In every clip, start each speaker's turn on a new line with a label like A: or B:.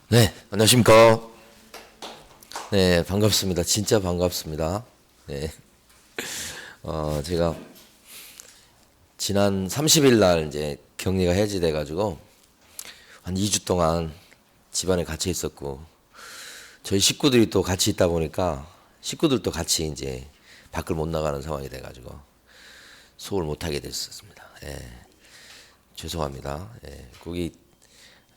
A: 네, 안녕하십니까. 네, 반갑습니다. 진짜 반갑습니다. 네. 제가 지난 30일 날 이제 격리가 해제돼가지고 한 2주 동안 집안에 갇혀 있었고, 저희 식구들이 또 같이 있다 보니까 식구들도 같이 이제 밖을 못 나가는 상황이 돼가지고 수업을 못 하게 됐었습니다. 예, 죄송합니다. 예, 거기,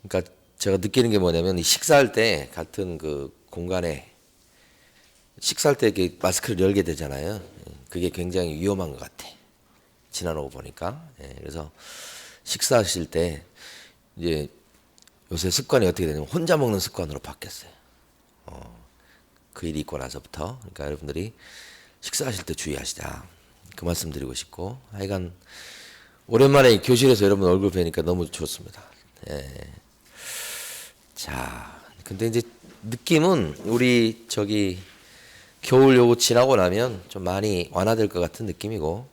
A: 그러니까 제가 느끼는 게 뭐냐면, 이 식사할 때 같은 그 공간에 식사할 때 이렇게 마스크를 열게 되잖아요. 그게 굉장히 위험한 것 같아. 지나고 보니까. 그래서 식사하실 때 이제 요새 습관이 어떻게 되냐면 혼자 먹는 습관으로 바뀌었어요. 그 일이 있고 나서부터. 그러니까 여러분들이 식사하실 때 주의하시자. 그 말씀 드리고 싶고. 하여간 오랜만에 교실에서 여러분 얼굴 뵈니까 너무 좋습니다. 자, 근데 이제 느낌은 우리 저기 겨울 요거 지나고 나면 좀 많이 완화될 것 같은 느낌이고,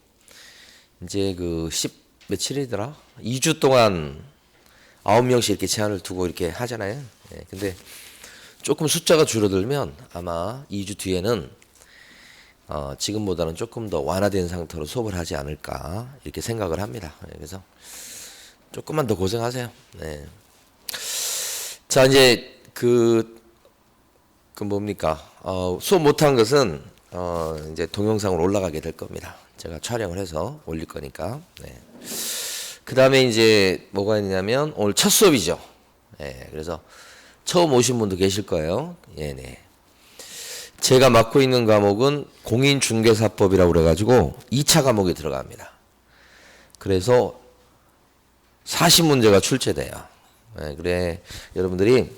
A: 이제 그 며칠이더라? 2주 동안 9명씩 이렇게 제한을 두고 이렇게 하잖아요. 근데 조금 숫자가 줄어들면 아마 2주 뒤에는 지금보다는 조금 더 완화된 상태로 수업을 하지 않을까 이렇게 생각을 합니다. 그래서 조금만 더 고생하세요. 자, 이제 그 뭡니까? 수업 못한 것은 이제 동영상으로 올라가게 될 겁니다. 제가 촬영을 해서 올릴 거니까. 그 다음에 이제 뭐가 있냐면 오늘 첫 수업이죠. 그래서 처음 오신 분도 계실 거예요. 제가 맡고 있는 과목은 공인중개사법이라고 그래가지고 2차 과목이 들어갑니다. 그래서 40문제가 출제돼요. 그래, 여러분들이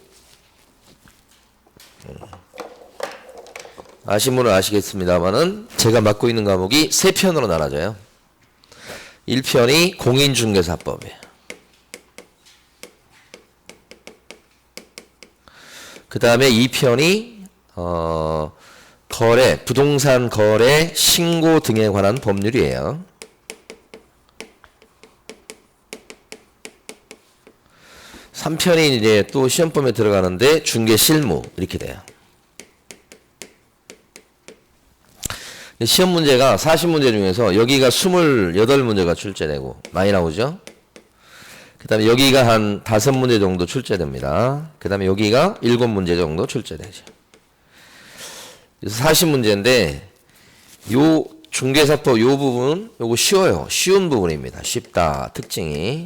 A: 아신 분은 아시겠습니다만은 제가 맡고 있는 과목이 3편으로 나눠져요. 1편이 공인중개사법이에요. 그 다음에 2편이 거래, 부동산 거래 신고 등에 관한 법률이에요. 3편이 이제 또 시험범에 들어가는데 중개 실무 이렇게 돼요. 시험 문제가 40문제 중에서 여기가 28문제가 출제되고 많이 나오죠. 그 다음에 여기가 한 5문제 정도 출제됩니다. 그 다음에 여기가 7문제 정도 출제되죠. 그래서 40문제인데 요 중개사법 요 부분 요거 쉬워요. 쉬운 부분입니다. 쉽다 특징이.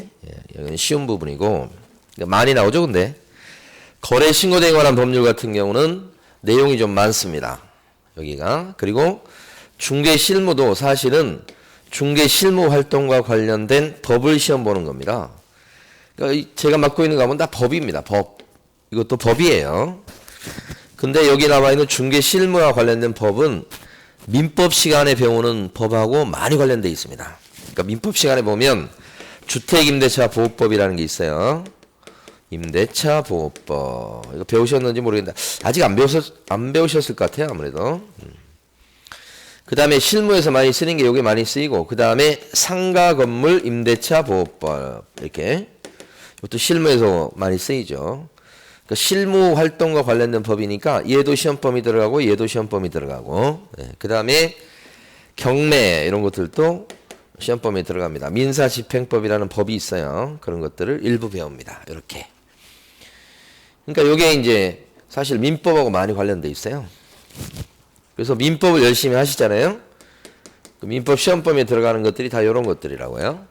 A: 여기는 쉬운 부분이고 많이 나오죠. 근데 거래 신고 등에 관한 법률 같은 경우는 내용이 좀 많습니다. 여기가. 그리고 중개 실무도 사실은 중개 실무 활동과 관련된 법을 시험 보는 겁니다. 그러니까 제가 맡고 있는 과목은 다 법입니다. 법. 이것도 법이에요. 근데 여기 나와 있는 중개 실무와 관련된 법은 민법 시간에 배우는 법하고 많이 관련돼 있습니다. 그러니까 민법 시간에 보면 주택임대차 보호법이라는 게 있어요. 임대차 보호법. 이거 배우셨는지 모르겠는데 아직 안 배우셨을 것 같아요. 아무래도. 그 다음에 실무에서 많이 쓰는 게 여기 많이 쓰이고, 그 다음에 상가 건물 임대차 보호법 이렇게 이것도 실무에서 많이 쓰이죠. 그러니까 실무 활동과 관련된 법이니까 얘도 시험범위 들어가고 얘도 시험범위 들어가고, 그 다음에 경매 이런 것들도 시험범위에 들어갑니다. 민사집행법이라는 법이 있어요. 그런 것들을 일부 배웁니다. 이렇게. 그러니까 이게 이제 사실 민법하고 많이 관련돼 있어요. 그래서 민법을 열심히 하시잖아요. 그 민법 시험범위에 들어가는 것들이 다 이런 것들이라고요.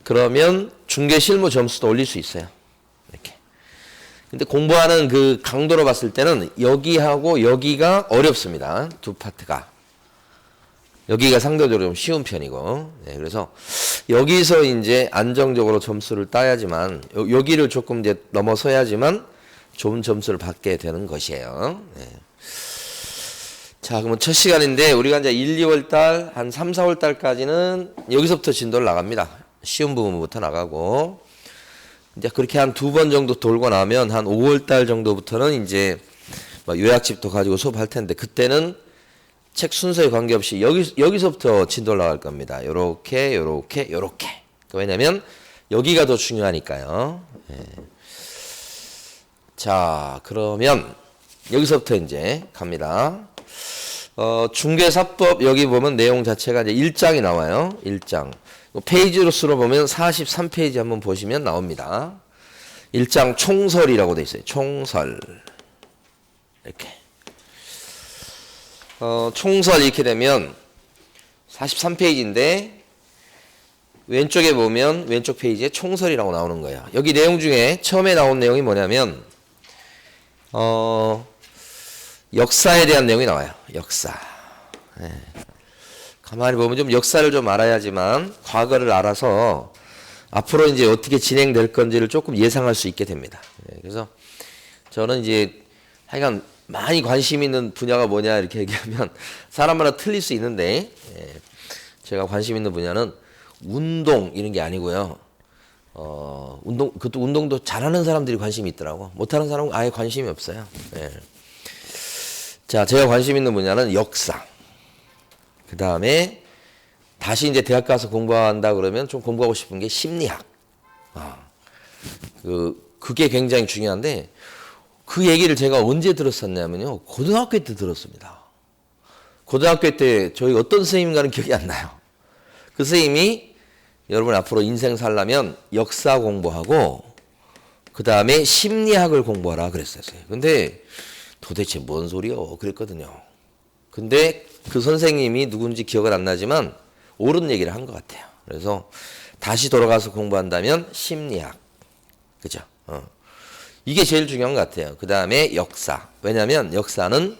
A: 그러면 중개 실무 점수도 올릴 수 있어요. 이렇게. 근데 공부하는 그 강도로 봤을 때는 여기하고 여기가 어렵습니다. 두 파트가. 여기가 상대적으로 좀 쉬운 편이고. 그래서 여기서 이제 안정적으로 점수를 따야지만, 여기를 조금 이제 넘어서야지만 좋은 점수를 받게 되는 것이에요. 자, 그러면 첫 시간인데 우리가 이제 1, 2월 달, 한 3, 4월 달까지는 여기서부터 진도를 나갑니다. 쉬운 부분부터 나가고, 이제 그렇게 한 2번 정도 돌고 나면 한 5월 달 정도부터는 이제 요약집도 가지고 수업할 텐데, 그때는 책 순서에 관계없이 여기서부터 진도를 나갈 겁니다. 요렇게, 요렇게, 요렇게. 왜냐면 여기가 더 중요하니까요. 자, 그러면 여기서부터 이제 갑니다. 중개사법 여기 보면 내용 자체가 이제 1장이 나와요. 1장. 페이지로 수로 보면 43페이지 한번 보시면 나옵니다. 1장 총설이라고 돼 있어요. 총설. 이렇게. 총설 이렇게 되면 43페이지인데 왼쪽에 보면 왼쪽 페이지에 총설이라고 나오는 거예요. 여기 내용 중에 처음에 나온 내용이 뭐냐면 역사에 대한 내용이 나와요. 역사. 네. 가만히 보면 좀 역사를 좀 알아야지만 과거를 알아서 앞으로 이제 어떻게 진행될 건지를 조금 예상할 수 있게 됩니다. 네. 그래서 저는 이제 하여간 많이 관심 있는 분야가 뭐냐 이렇게 얘기하면 사람마다 틀릴 수 있는데 제가 관심 있는 분야는 운동 이런 게 아니고요. 그것도 운동도 잘하는 사람들이 관심이 있더라고. 못하는 사람은 아예 관심이 없어요. 예. 자, 제가 관심 있는 분야는 역사. 그 다음에 다시 이제 대학 가서 공부한다 그러면 좀 공부하고 싶은 게 심리학. 그게 굉장히 중요한데 그 얘기를 제가 언제 들었었냐면요. 고등학교 때 들었습니다. 고등학교 때 저희 어떤 선생님과는 기억이 안 나요. 그 선생님이 여러분 앞으로 인생 살려면 역사 공부하고 그 다음에 심리학을 공부하라 그랬어요. 근데 도대체 뭔 소리요? 그랬거든요. 근데 그 선생님이 누군지 기억은 안 나지만 옳은 얘기를 한 것 같아요. 그래서 다시 돌아가서 공부한다면 심리학. 그죠? 이게 제일 중요한 것 같아요. 그 다음에 역사. 왜냐하면 역사는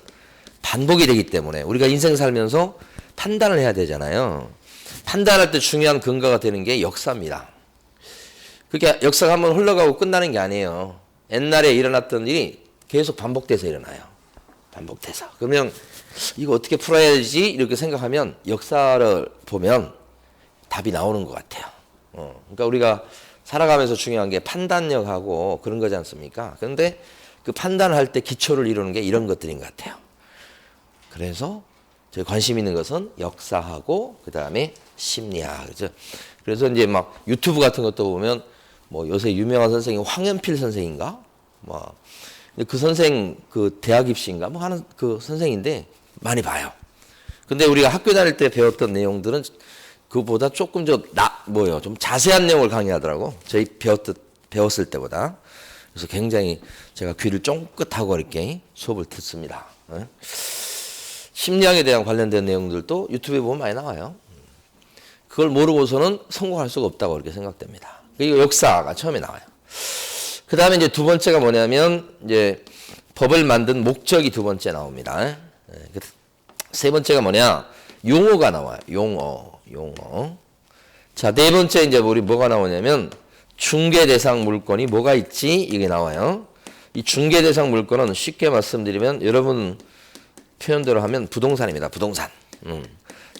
A: 반복이 되기 때문에 우리가 인생 살면서 판단을 해야 되잖아요. 판단할 때 중요한 근거가 되는 게 역사입니다. 그게 역사가 한번 흘러가고 끝나는 게 아니에요. 옛날에 일어났던 일이 계속 반복돼서 일어나요. 반복돼서. 그러면 이거 어떻게 풀어야지 이렇게 생각하면 역사를 보면 답이 나오는 것 같아요. 그러니까 우리가 살아가면서 중요한 게 판단력하고 그런 거지 않습니까? 그런데 그 판단할 때 기초를 이루는 게 이런 것들인 것 같아요. 그래서 제가 관심 있는 것은 역사하고 그 다음에 심리학. 그죠? 그래서 이제 막 유튜브 같은 것도 보면 뭐 요새 유명한 선생님 황연필 선생인가? 뭐 그 선생 그 대학 입시인가 뭐 하는 그 선생인데 많이 봐요. 근데 우리가 학교 다닐 때 배웠던 내용들은 그보다 조금 좀 자세한 내용을 강의하더라고. 저희 배웠을 때보다. 그래서 굉장히 제가 귀를 쫑긋하고 이렇게 수업을 듣습니다. 심리학에 대한 관련된 내용들도 유튜브에 보면 많이 나와요. 그걸 모르고서는 성공할 수가 없다고 그렇게 생각됩니다. 그리고 역사가 처음에 나와요. 그 다음에 이제 두 번째가 뭐냐면 이제 법을 만든 목적이 두 번째 나옵니다. 세 번째가 뭐냐? 용어가 나와요. 용어. 자, 네 번째 이제 우리 뭐가 나오냐면 중개 대상 물건이 뭐가 있지? 이게 나와요. 이 중개 대상 물건은 쉽게 말씀드리면 여러분 표현대로 하면 부동산입니다. 부동산.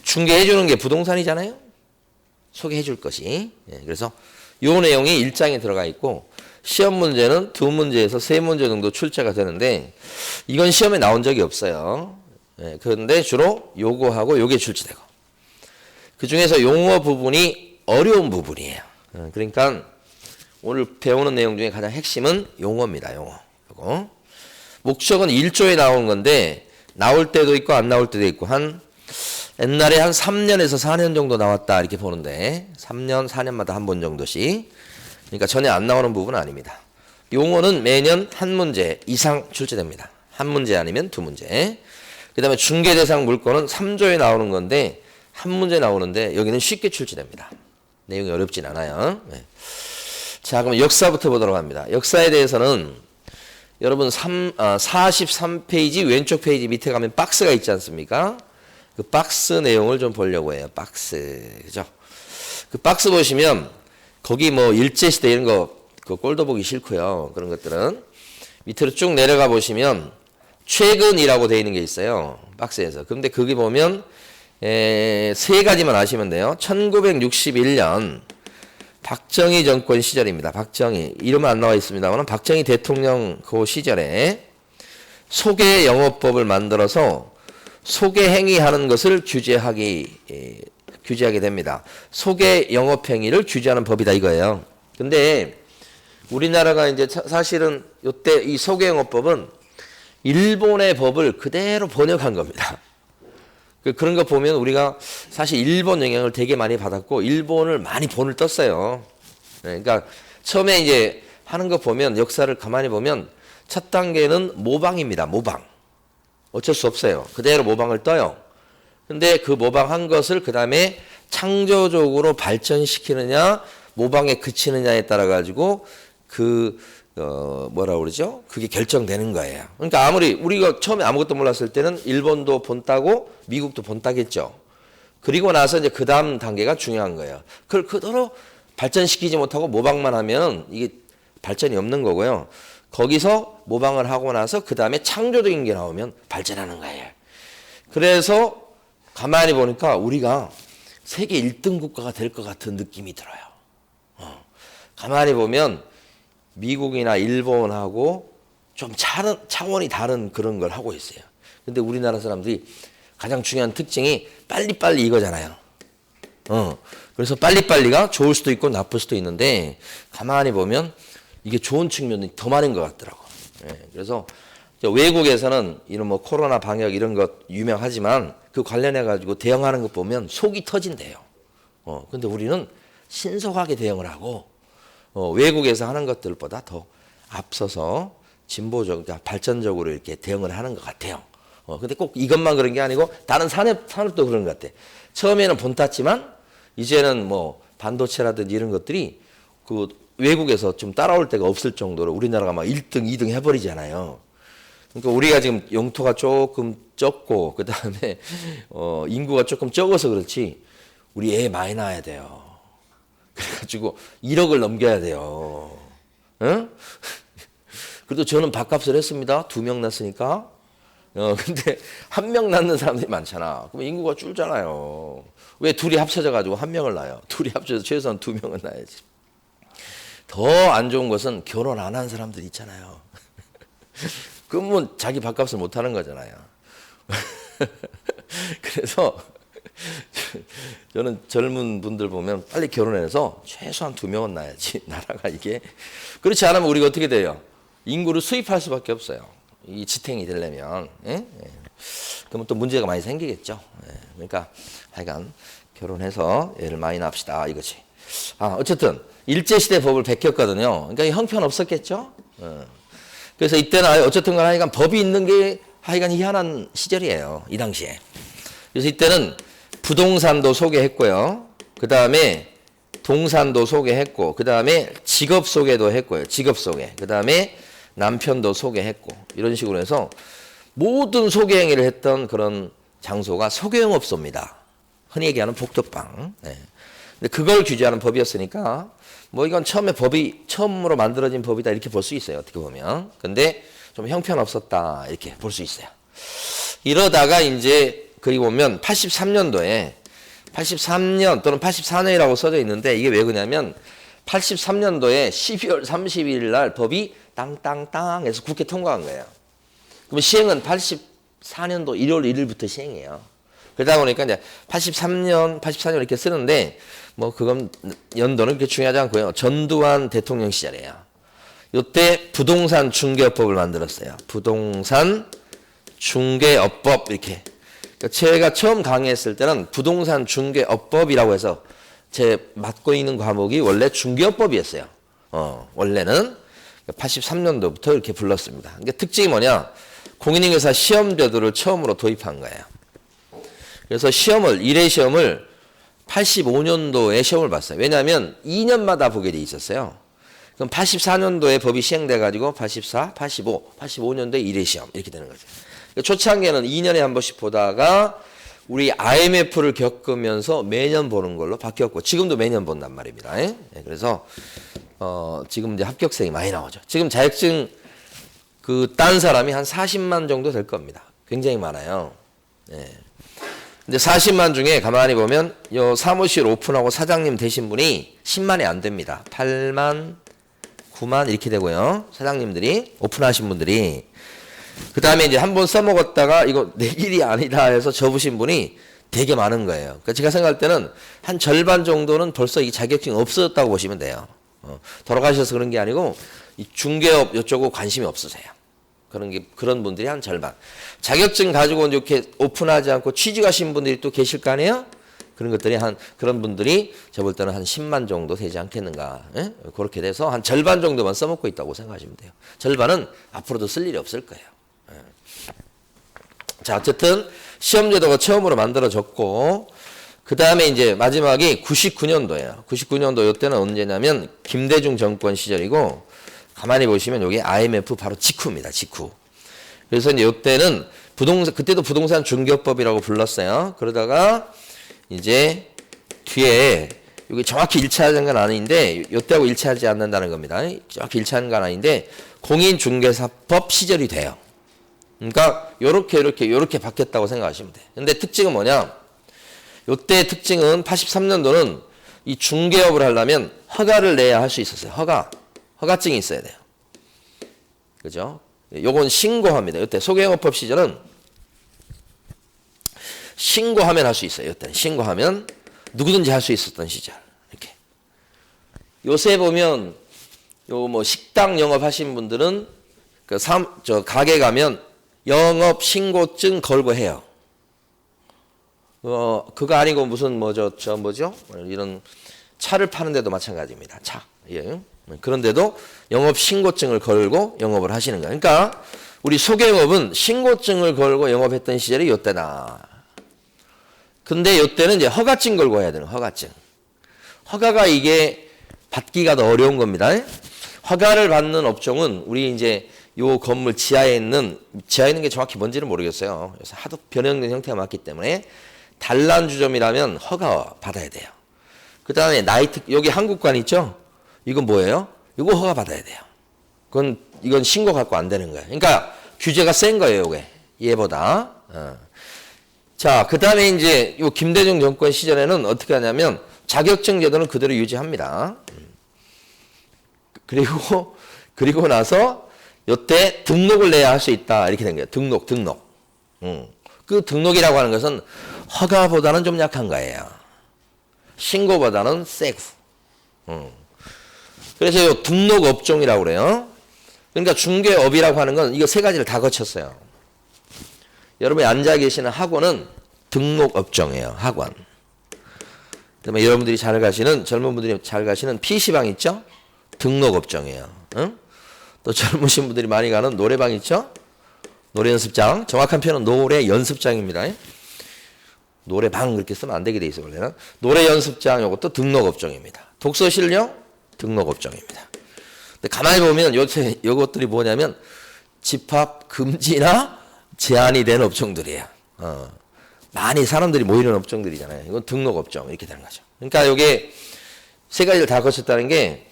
A: 중개해 주는 게 부동산이잖아요. 소개해 줄 것이. 그래서 요 내용이 1장에 들어가 있고 시험 문제는 2문제에서 3문제 정도 출제가 되는데 이건 시험에 나온 적이 없어요. 그런데 주로 요거하고 요게 출제되고 그 중에서 용어 부분이 어려운 부분이에요. 그러니까 오늘 배우는 내용 중에 가장 핵심은 용어입니다. 용어. 요거. 목적은 1조에 나오는 건데 나올 때도 있고 안 나올 때도 있고 옛날에 한 3년에서 4년 정도 나왔다 이렇게 보는데 3년, 4년마다 한 번 정도씩. 그러니까 전혀 안 나오는 부분은 아닙니다. 용어는 매년 한 문제 이상 출제됩니다. 한 문제 아니면 2문제. 그 다음에 중개대상 물건은 3조에 나오는 건데 한 문제 나오는데 여기는 쉽게 출제됩니다. 내용이 어렵진 않아요. 자, 그럼 역사부터 보도록 합니다. 역사에 대해서는 여러분 43페이지 왼쪽 페이지 밑에 가면 박스가 있지 않습니까? 그 박스 내용을 좀 보려고 해요. 박스. 그죠? 그 박스 보시면 거기 뭐 일제시대 이런 거 그 꼴도 보기 싫고요. 그런 것들은 밑으로 쭉 내려가 보시면 최근이라고 되어 있는 게 있어요. 박스에서. 그런데 거기 보면 세 가지만 아시면 돼요. 1961년 박정희 정권 시절입니다. 박정희. 이름은 안 나와 있습니다만 박정희 대통령 그 시절에 소개 영업법을 만들어서 소개 행위하는 것을 규제하게 됩니다. 소개 영업 행위를 규제하는 법이다 이거예요. 근데 우리나라가 이제 사실은 요때 이 소개영어법은 일본의 법을 그대로 번역한 겁니다. 그런 거 보면 우리가 사실 일본 영향을 되게 많이 받았고 일본을 많이 본을 떴어요. 그러니까 처음에 이제 하는 거 보면 역사를 가만히 보면 첫 단계는 모방입니다. 모방. 어쩔 수 없어요. 그대로 모방을 떠요. 근데 그 모방한 것을 그 다음에 창조적으로 발전시키느냐 모방에 그치느냐에 따라 가지고 뭐라 그러죠? 그게 결정되는 거예요. 그러니까 아무리 우리가 처음에 아무것도 몰랐을 때는 일본도 본따고 미국도 본따겠죠. 그리고 나서 이제 그 다음 단계가 중요한 거예요. 그걸 그대로 발전시키지 못하고 모방만 하면 이게 발전이 없는 거고요. 거기서 모방을 하고 나서 그 다음에 창조적인 게 나오면 발전하는 거예요. 그래서 가만히 보니까 우리가 세계 1등 국가가 될 것 같은 느낌이 들어요. 가만히 보면 미국이나 일본하고 좀 차원이 다른 그런 걸 하고 있어요. 근데 우리나라 사람들이 가장 중요한 특징이 빨리빨리 이거잖아요. 그래서 빨리빨리가 좋을 수도 있고 나쁠 수도 있는데 가만히 보면 이게 좋은 측면이 더 많은 것 같더라고. 그래서 외국에서는 이런 뭐 코로나 방역 이런 것 유명하지만 그 관련해 가지고 대응하는 것 보면 속이 터진대요. 근데 우리는 신속하게 대응을 하고 외국에서 하는 것들보다 더 앞서서 진보적, 그러니까 발전적으로 이렇게 대응을 하는 것 같아요. 근데 꼭 이것만 그런 게 아니고 다른 산업도 그런 것 같아. 처음에는 본탔지만 이제는 뭐 반도체라든지 이런 것들이 그 외국에서 좀 따라올 데가 없을 정도로 우리나라가 막 1등, 2등 해버리잖아요. 그러니까 우리가 지금 영토가 조금 적고 그 다음에 인구가 조금 적어서 그렇지 우리 애 많이 낳아야 돼요. 그래가지고 1억을 넘겨야 돼요. 응? 그래도 저는 밥값을 했습니다. 2명 낳았으니까. 근데 1명 낳는 사람들이 많잖아. 그럼 인구가 줄잖아요. 왜 둘이 합쳐져가지고 1명을 낳아요? 둘이 합쳐서 최소한 2명은 낳아야지. 더 안 좋은 것은 결혼 안 한 사람들 있잖아요. 그러면 자기 밥값을 못 하는 거잖아요. 그래서 저는 젊은 분들 보면 빨리 결혼해서 최소한 2명은 낳아야지. 나라가 이게. 그렇지 않으면 우리가 어떻게 돼요? 인구를 수입할 수밖에 없어요. 이 지탱이 되려면. 예? 그러면 또 문제가 많이 생기겠죠. 그러니까 하여간 결혼해서 애를 많이 낳읍시다 이거지. 어쨌든 일제시대 법을 베꼈거든요. 그러니까 형편 없었겠죠. 그래서 이때는 어쨌든 간에 하여간 법이 있는 게 하여간 희한한 시절이에요. 이 당시에. 그래서 이때는 부동산도 소개했고요. 그 다음에 동산도 소개했고, 그 다음에 직업 소개도 했고요. 직업 소개. 그 다음에 남편도 소개했고, 이런 식으로 해서 모든 소개 행위를 했던 그런 장소가 소개영업소입니다. 흔히 얘기하는 복덕방. 근데 그걸 규제하는 법이었으니까, 뭐 이건 처음으로 만들어진 법이다 이렇게 볼 수 있어요. 어떻게 보면. 근데 좀 형편없었다 이렇게 볼 수 있어요. 이러다가 이제 거기 보면 83년도에 83년 또는 84년이라고 써져 있는데 이게 왜 그러냐면 83년도에 12월 30일 날 법이 땅땅땅 해서 국회 통과한 거예요. 그럼 시행은 84년도 1월 1일부터 시행해요. 그러다 보니까 이제 84년 이렇게 쓰는데 뭐 그건 연도는 그렇게 중요하지 않고요. 전두환 대통령 시절이에요. 이때 부동산 중개업법을 만들었어요. 부동산 중개업법 이렇게. 제가 처음 강의했을 때는 부동산 중개업법이라고 해서 제 맡고 있는 과목이 원래 중개업법이었어요. 원래는 83년도부터 이렇게 불렀습니다. 그러니까 특징이 뭐냐? 공인중개사 시험제도를 처음으로 도입한 거예요. 그래서 일회 시험을 85년도에 시험을 봤어요. 왜냐하면 2년마다 보게 돼 있었어요. 그럼 84년도에 법이 시행돼가지고 84, 85, 85년도에 1회 시험 이렇게 되는 거죠. 초창기에는 2년에 한 번씩 보다가 우리 IMF를 겪으면서 매년 보는 걸로 바뀌었고 지금도 매년 본단 말입니다. 그래서 지금 이제 합격생이 많이 나오죠. 지금 자격증 딴 사람이 한 40만 정도 될 겁니다. 굉장히 많아요. 근데 40만 중에 가만히 보면 요 사무실 오픈하고 사장님 되신 분이 10만이 안 됩니다. 8만, 9만 이렇게 되고요. 사장님들이 오픈하신 분들이 그 다음에 이제 한번 써먹었다가 이거 내 길이 아니다 해서 접으신 분이 되게 많은 거예요. 그러니까 제가 생각할 때는 한 절반 정도는 벌써 이 자격증이 없어졌다고 보시면 돼요. 돌아가셔서 그런 게 아니고 이 중개업 이쪽으로 관심이 없으세요. 그런 분들이 한 절반. 자격증 가지고 이렇게 오픈하지 않고 취직하신 분들이 또 계실 거 아니에요? 그런 분들이 제가 볼 때는 한 10만 정도 되지 않겠는가. 예? 그렇게 돼서 한 절반 정도만 써먹고 있다고 생각하시면 돼요. 절반은 앞으로도 쓸 일이 없을 거예요. 예. 자, 어쨌든 시험제도가 처음으로 만들어졌고, 그 다음에 이제 마지막이 99년도예요. 99년도 이때는 언제냐면 김대중 정권 시절이고, 가만히 보시면 여기 IMF 바로 직후입니다. 직후. 그래서 이제 이때는 그때도 부동산 중개법이라고 불렀어요. 그러다가 이제 뒤에 여기 정확히 일치하는 건 아닌데 이때하고 일치하지 않는다는 겁니다. 정확히 일치하는 건 아닌데 공인중개사법 시절이 돼요. 그러니까 요렇게 바뀌었다고 생각하시면 돼요. 근데 특징은 뭐냐? 이때 특징은 83년도는 이 중개업을 하려면 허가를 내야 할 수 있었어요. 허가증이 있어야 돼요. 그죠? 요건 신고합니다. 이때 소개영업법 시절은 신고하면 할 수 있어요. 이때는 신고하면 누구든지 할 수 있었던 시절. 이렇게. 요새 보면 요 뭐 식당 영업하신 분들은 가게 가면 영업 신고증 걸고 해요. 그거 아니고 무슨 뭐죠? 이런 차를 파는 데도 마찬가지입니다. 차. 예. 그런데도 영업 신고증을 걸고 영업을 하시는 거예요. 그러니까 우리 소개영업은 신고증을 걸고 영업했던 시절이 요때다. 근데 요때는 이제 허가증 걸고 해야 되는 허가증. 허가가 이게 받기가 더 어려운 겁니다. 허가를 받는 업종은 우리 이제 요 건물 지하에 있는 게 정확히 뭔지는 모르겠어요. 그래서 하도 변형된 형태가 많기 때문에 단란주점이라면 허가 받아야 돼요. 그 다음에 여기 한국관 있죠? 이건 뭐예요? 이거 허가 받아야 돼요. 이건 신고 갖고 안 되는 거예요. 그러니까 규제가 센 거예요, 이게. 얘보다. 자, 그 다음에 이제 요 김대중 정권 시절에는 어떻게 하냐면 자격증 제도는 그대로 유지합니다. 그리고 나서 요때 등록을 내야 할 수 있다. 이렇게 된 거예요. 등록. 그 등록이라고 하는 것은 허가보다는 좀 약한 거예요. 신고보다는 세고. 그래서 요 등록업종이라고 그래요. 그러니까 중개업이라고 하는 건 이거 세 가지를 다 거쳤어요. 여러분이 앉아 계시는 학원은 등록업종이에요. 학원. 그다음에 여러분들이 젊은 분들이 잘 가시는 PC방 있죠? 등록업종이에요. 응? 또 젊으신 분들이 많이 가는 노래방 있죠? 노래 연습장. 정확한 표현은 노래 연습장입니다. 노래방 그렇게 쓰면 안 되게 돼 있어요, 원래는. 노래 연습장 이것도 등록업종입니다. 독서 실력 등록업종입니다. 근데 가만히 보면 요것들이 뭐냐면 집합 금지나 제한이 된 업종들이에요. 많이 사람들이 모이는 업종들이잖아요. 이건 등록업종 이렇게 되는 거죠. 그러니까 요게 세 가지를 다 거쳤다는 게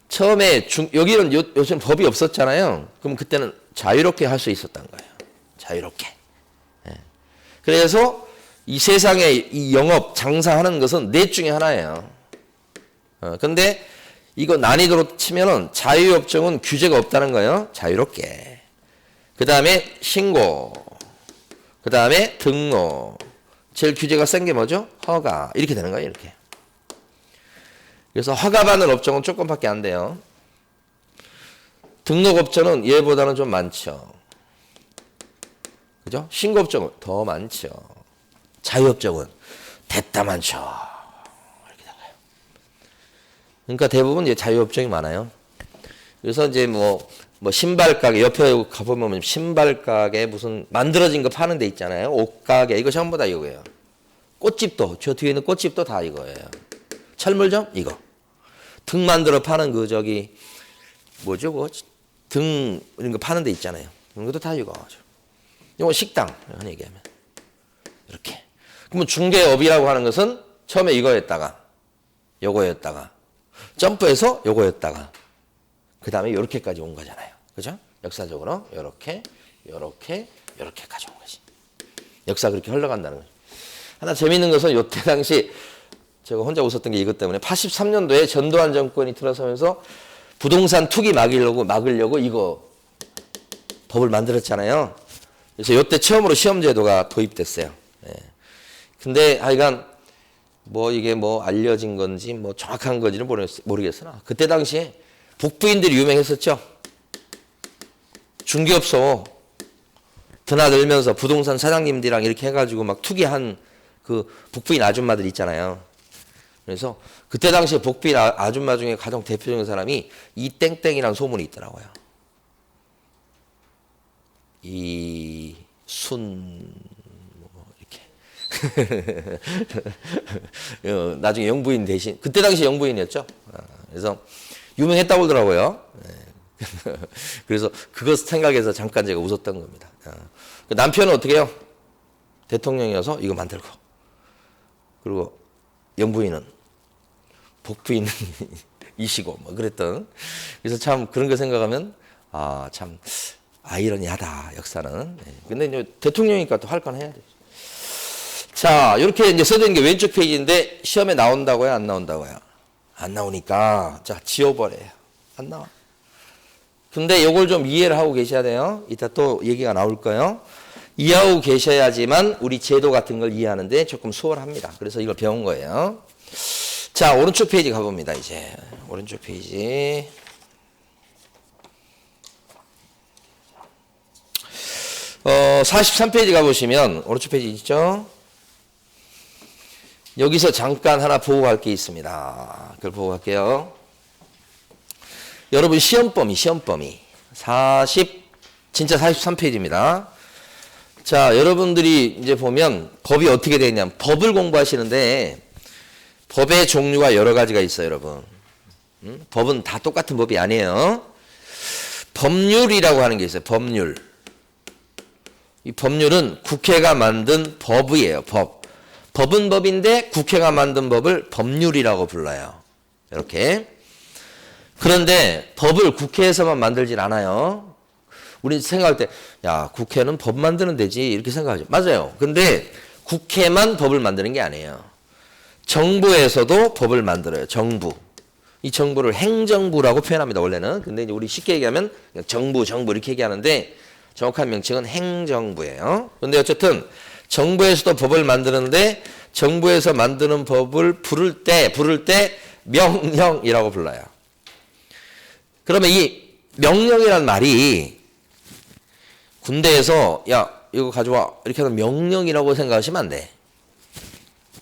A: 처음에 여기는 요즘 법이 없었잖아요. 그럼 그때는 자유롭게 할 수 있었던 거예요. 자유롭게. 예. 그래서 이 세상에 이 영업 장사하는 것은 넷 중에 하나예요. 근데 이거 난이도로 치면은 자유업종은 규제가 없다는 거예요. 자유롭게. 그 다음에 신고. 그 다음에 등록. 제일 규제가 센 게 뭐죠? 허가. 이렇게 되는 거예요. 이렇게. 그래서 허가받는 업종은 조금밖에 안 돼요. 등록업종은 얘보다는 좀 많죠. 그죠? 신고업종은 더 많죠. 자유업종은 됐다 많죠. 이렇게 나가요. 그러니까 대부분 이제 자유업종이 많아요. 그래서 이제 뭐 신발가게 옆에 가보면 신발가게 무슨 만들어진 거 파는 데 있잖아요. 옷가게 이거 전부 다 이거예요. 꽃집도 저 뒤에 있는 꽃집도 다 이거예요. 철물점 이거. 등 만들어 파는 뭐죠? 등 이런 거 파는 데 있잖아요. 이런 것도 다 이거죠. 이거 식당 얘기하면 이렇게. 그러면 중개업이라고 하는 것은 처음에 이거였다가 요거였다가 점프해서 요거였다가 그 다음에 이렇게까지 온 거잖아요. 그죠? 역사적으로 이렇게 가져온 거지. 역사 그렇게 흘러간다는 거죠. 하나 재밌는 것은 요때 당시 제가 혼자 웃었던 게 이것 때문에 83년도에 전두환 정권이 들어서면서 부동산 투기 막으려고 이거 법을 만들었잖아요. 그래서 요때 처음으로 시험제도가 도입됐어요. 예. 근데 하여간 뭐 이게 뭐 알려진 건지 뭐 정확한 건지는 모르겠으나 그때 당시에 북부인들이 유명했었죠. 중개업소 드나들면서 부동산 사장님들이랑 이렇게 해가지고 막 투기한 그 북부인 아줌마들 있잖아요. 그래서 그때 당시에 북부인 아줌마 중에 가장 대표적인 사람이 이땡땡이라는 소문이 있더라고요. 이순 뭐 이렇게 나중에 영부인 대신 그때 당시 영부인이었죠. 그래서 유명했다고 그러더라고요. 그래서 그것 생각해서 잠깐 제가 웃었던 겁니다. 남편은 어떻게 해요? 대통령이어서 이거 만들고 그리고 영부인은 복부인이시고 뭐 그랬던. 그래서 참 그런 거 생각하면 참 아이러니하다 역사는. 근데 이제 대통령이니까 또 할 건 해야 돼. 자, 이렇게 이제 써진 게 왼쪽 페이지인데 시험에 나온다고요, 안 나온다고요? 안 나오니까 자 지워버려요. 안 나와. 근데 이걸 좀 이해를 하고 계셔야 돼요. 이따 또 얘기가 나올 거예요. 이해하고 계셔야지만 우리 제도 같은 걸 이해하는데 조금 수월합니다. 그래서 이걸 배운 거예요. 자, 오른쪽 페이지 가봅니다. 이제 오른쪽 페이지. 43페이지 가보시면 오른쪽 페이지 있죠? 여기서 잠깐 하나 보고 갈 게 있습니다. 그걸 보고 갈게요. 여러분 시험범위 진짜 43페이지입니다. 자, 여러분들이 이제 보면 법이 어떻게 되어 있냐면 법을 공부하시는데 법의 종류가 여러 가지가 있어요, 여러분. 법은 다 똑같은 법이 아니에요. 법률이라고 하는 게 있어요. 법률. 이 법률은 국회가 만든 법이에요. 법은 법인데 국회가 만든 법을 법률이라고 불러요. 이렇게. 그런데 법을 국회에서만 만들진 않아요. 우리 생각할 때, 야, 국회는 법 만드는 데지 이렇게 생각하죠. 맞아요. 근데 국회만 법을 만드는 게 아니에요. 정부에서도 법을 만들어요. 정부. 이 정부를 행정부라고 표현합니다. 원래는. 근데 이제 우리 쉽게 얘기하면 정부 이렇게 얘기하는데 정확한 명칭은 행정부예요. 근데 어쨌든 정부에서도 법을 만드는데 정부에서 만드는 법을 부를 때 명령이라고 불러요. 그러면 이 명령이란 말이 군대에서 야 이거 가져와 이렇게 하면 명령이라고 생각하시면 안 돼.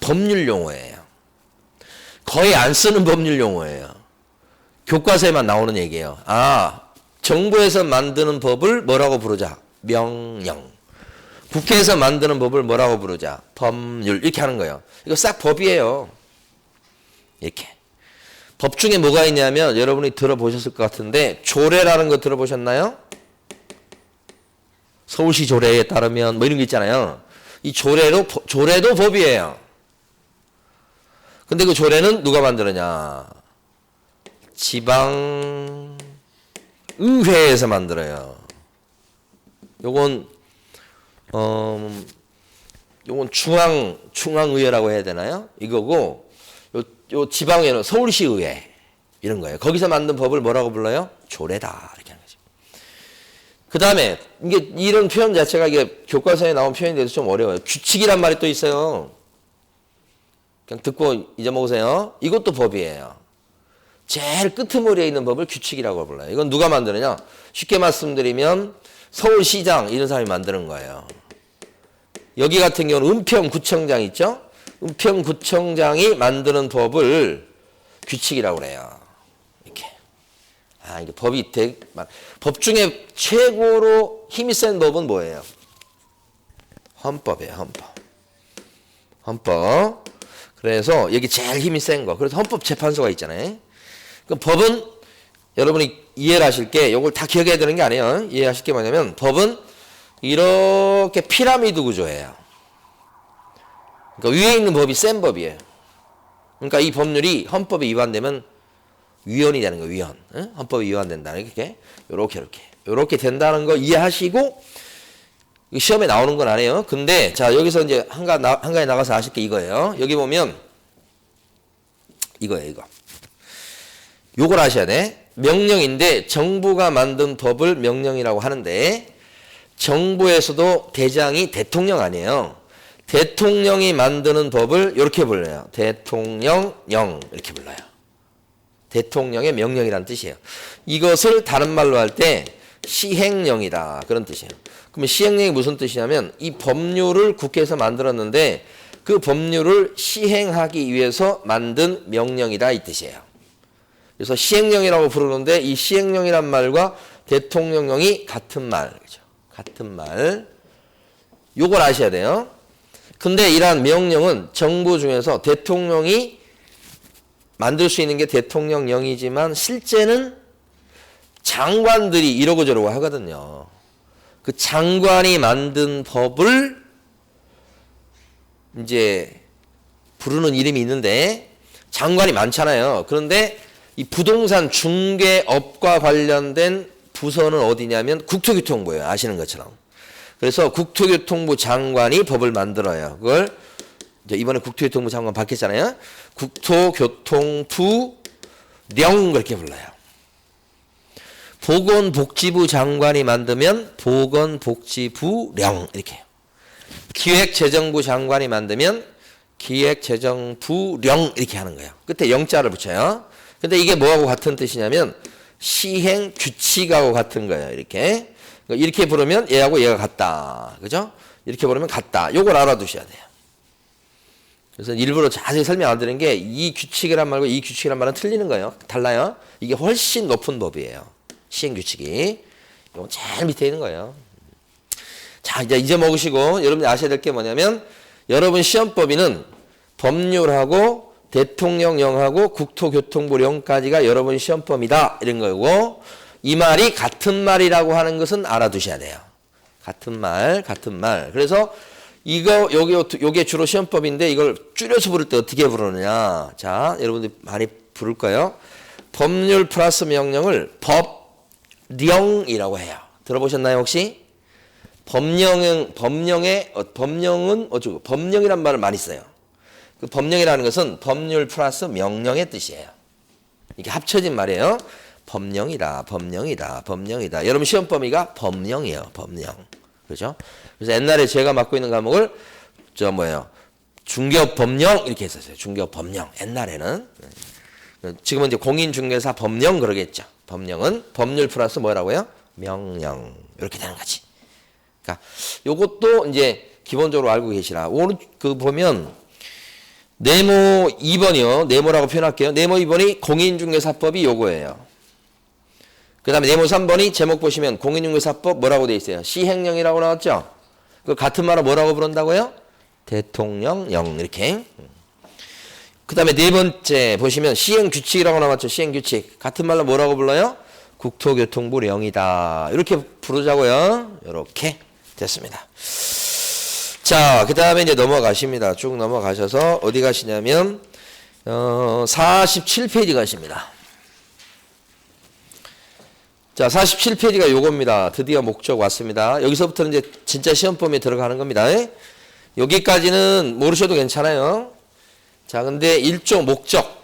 A: 법률 용어예요. 거의 안 쓰는 법률 용어예요. 교과서에만 나오는 얘기예요. 정부에서 만드는 법을 뭐라고 부르자? 명령. 국회에서 만드는 법을 뭐라고 부르자? 법률. 이렇게 하는 거예요. 이거 싹 법이에요. 이렇게. 법 중에 뭐가 있냐면 여러분이 들어보셨을 것 같은데 조례라는 거 들어보셨나요? 서울시 조례에 따르면 뭐 이런 게 있잖아요. 이 조례도 법이에요. 근데 그 조례는 누가 만들었냐? 지방의회에서 만들어요. 요건 중앙의회라고 해야 되나요? 이거고 요 지방의회는 서울시의회 이런 거예요. 거기서 만든 법을 뭐라고 불러요? 조례다 이렇게 하는 거죠. 그 다음에 이게 이런 표현 자체가 이게 교과서에 나온 표현이 돼서 좀 어려워요. 규칙이란 말이 또 있어요. 그냥 듣고 잊어먹으세요. 이것도 법이에요. 제일 끄트머리에 있는 법을 규칙이라고 불러요. 이건 누가 만드느냐? 쉽게 말씀드리면 서울시장 이런 사람이 만드는 거예요. 여기 같은 경우는 은평구청장 있죠? 은평구청장이 만드는 법을 규칙이라고 그래요. 이렇게. 이게 법 중에 최고로 힘이 센 법은 뭐예요? 헌법이에요, 헌법. 그래서 여기 제일 힘이 센 거. 그래서 헌법재판소가 있잖아요. 그 법은 여러분이 이해를 하실 게 이걸 다 기억해야 되는 게 아니에요. 이해하실 게 뭐냐면 법은 이렇게 피라미드 구조예요. 그러니까 위에 있는 법이 센 법이에요. 그러니까 이 법률이 헌법에 위반되면 위헌이 되는 거예요. 위헌. 응? 헌법에 위반된다는 게 이렇게 된다는 거 이해하시고 시험에 나오는 건 아니에요. 근데 자 여기서 이제 한가에 나가서 아실 게 이거예요. 여기 보면 이거예요. 요걸 아셔야 돼. 명령인데 정부가 만든 법을 명령이라고 하는데 정부에서도 대장이 대통령 아니에요. 대통령이 만드는 법을 이렇게 불러요. 대통령령 이렇게 불러요. 대통령의 명령이라는 뜻이에요. 이것을 다른 말로 할 때 시행령이다 그런 뜻이에요. 그러면 시행령이 무슨 뜻이냐면 이 법률을 국회에서 만들었는데 그 법률을 시행하기 위해서 만든 명령이다 이 뜻이에요. 그래서 시행령이라고 부르는데 이 시행령이란 말과 대통령령이 같은 말, 그죠? 같은 말. 요걸 아셔야 돼요. 근데 이러한 명령은 정부 중에서 대통령이 만들 수 있는 게 대통령령이지만 실제는 장관들이 이러고 저러고 하거든요. 그 장관이 만든 법을 이제 부르는 이름이 있는데 장관이 많잖아요. 그런데 이 부동산 중개업과 관련된 부서는 어디냐면 국토교통부예요. 아시는 것처럼. 그래서 국토교통부 장관이 법을 만들어요. 그걸 이제 이번에 국토교통부 장관 바뀌었잖아요. 국토교통부령 그렇게 불러요. 보건복지부 장관이 만들면 보건복지부령 이렇게 해요. 기획재정부 장관이 만들면 기획재정부령 이렇게 하는 거예요. 끝에 영자를 붙여요. 근데 이게 뭐하고 같은 뜻이냐면 시행규칙하고 같은 거예요. 이렇게 부르면 얘하고 얘가 같다. 그죠? 이렇게 부르면 같다. 요걸 알아두셔야 돼요. 그래서 일부러 자세히 설명 안 드리는 게 이 규칙이란 말과 이 규칙이란 말은 틀리는 거예요. 달라요. 이게 훨씬 높은 법이에요. 시행규칙이. 이거 제일 밑에 있는 거예요. 자, 이제 잊어먹으시고 여러분이 아셔야 될 게 뭐냐면 여러분 시험법인은 법률하고 대통령령하고 국토교통부령까지가 여러분 시험법이다. 이런 거고 이 말이 같은 말이라고 하는 것은 알아두셔야 돼요. 같은 말. 그래서 요게 주로 시험법인데 이걸 줄여서 부를 때 어떻게 부르느냐. 자, 여러분들 많이 부를 거예요. 법률 플러스 명령을 법령이라고 해요. 들어보셨나요, 혹시? 법령은 어쩌고, 법령이란 말을 많이 써요. 그 법령이라는 것은 법률 플러스 명령의 뜻이에요. 이게 합쳐진 말이에요. 법령이다. 여러분 시험범위가 법령이에요. 법령. 그죠? 그래서 옛날에 제가 맡고 있는 과목을 중개업법령 이렇게 했었어요. 중개업법령. 옛날에는. 지금은 이제 공인중개사 법령 그러겠죠. 법령은 법률 플러스 뭐라고요? 명령. 이렇게 되는 거지. 그러니까 요것도 이제 기본적으로 알고 계시라. 오늘 보면 네모 2번이요. 네모라고 표현할게요. 네모 2번이 공인중개사법이 요거예요. 그 다음에 네모 3번이 제목 보시면 공인중개사법 뭐라고 돼 있어요? 시행령이라고 나왔죠? 그 같은 말을 뭐라고 부른다고요? 대통령령 이렇게. 그 다음에 네 번째 보시면 시행규칙이라고 나왔죠? 시행규칙. 같은 말로 뭐라고 불러요? 국토교통부령이다. 이렇게 부르자고요. 이렇게 됐습니다. 자, 그 다음에 이제 넘어가십니다. 쭉 넘어가셔서 어디 가시냐면 47페이지 가십니다. 자, 47페이지가 요겁니다. 드디어 목적 왔습니다. 여기서부터는 이제 진짜 시험범위에 들어가는 겁니다. 여기까지는 모르셔도 괜찮아요. 자, 근데 일종 목적.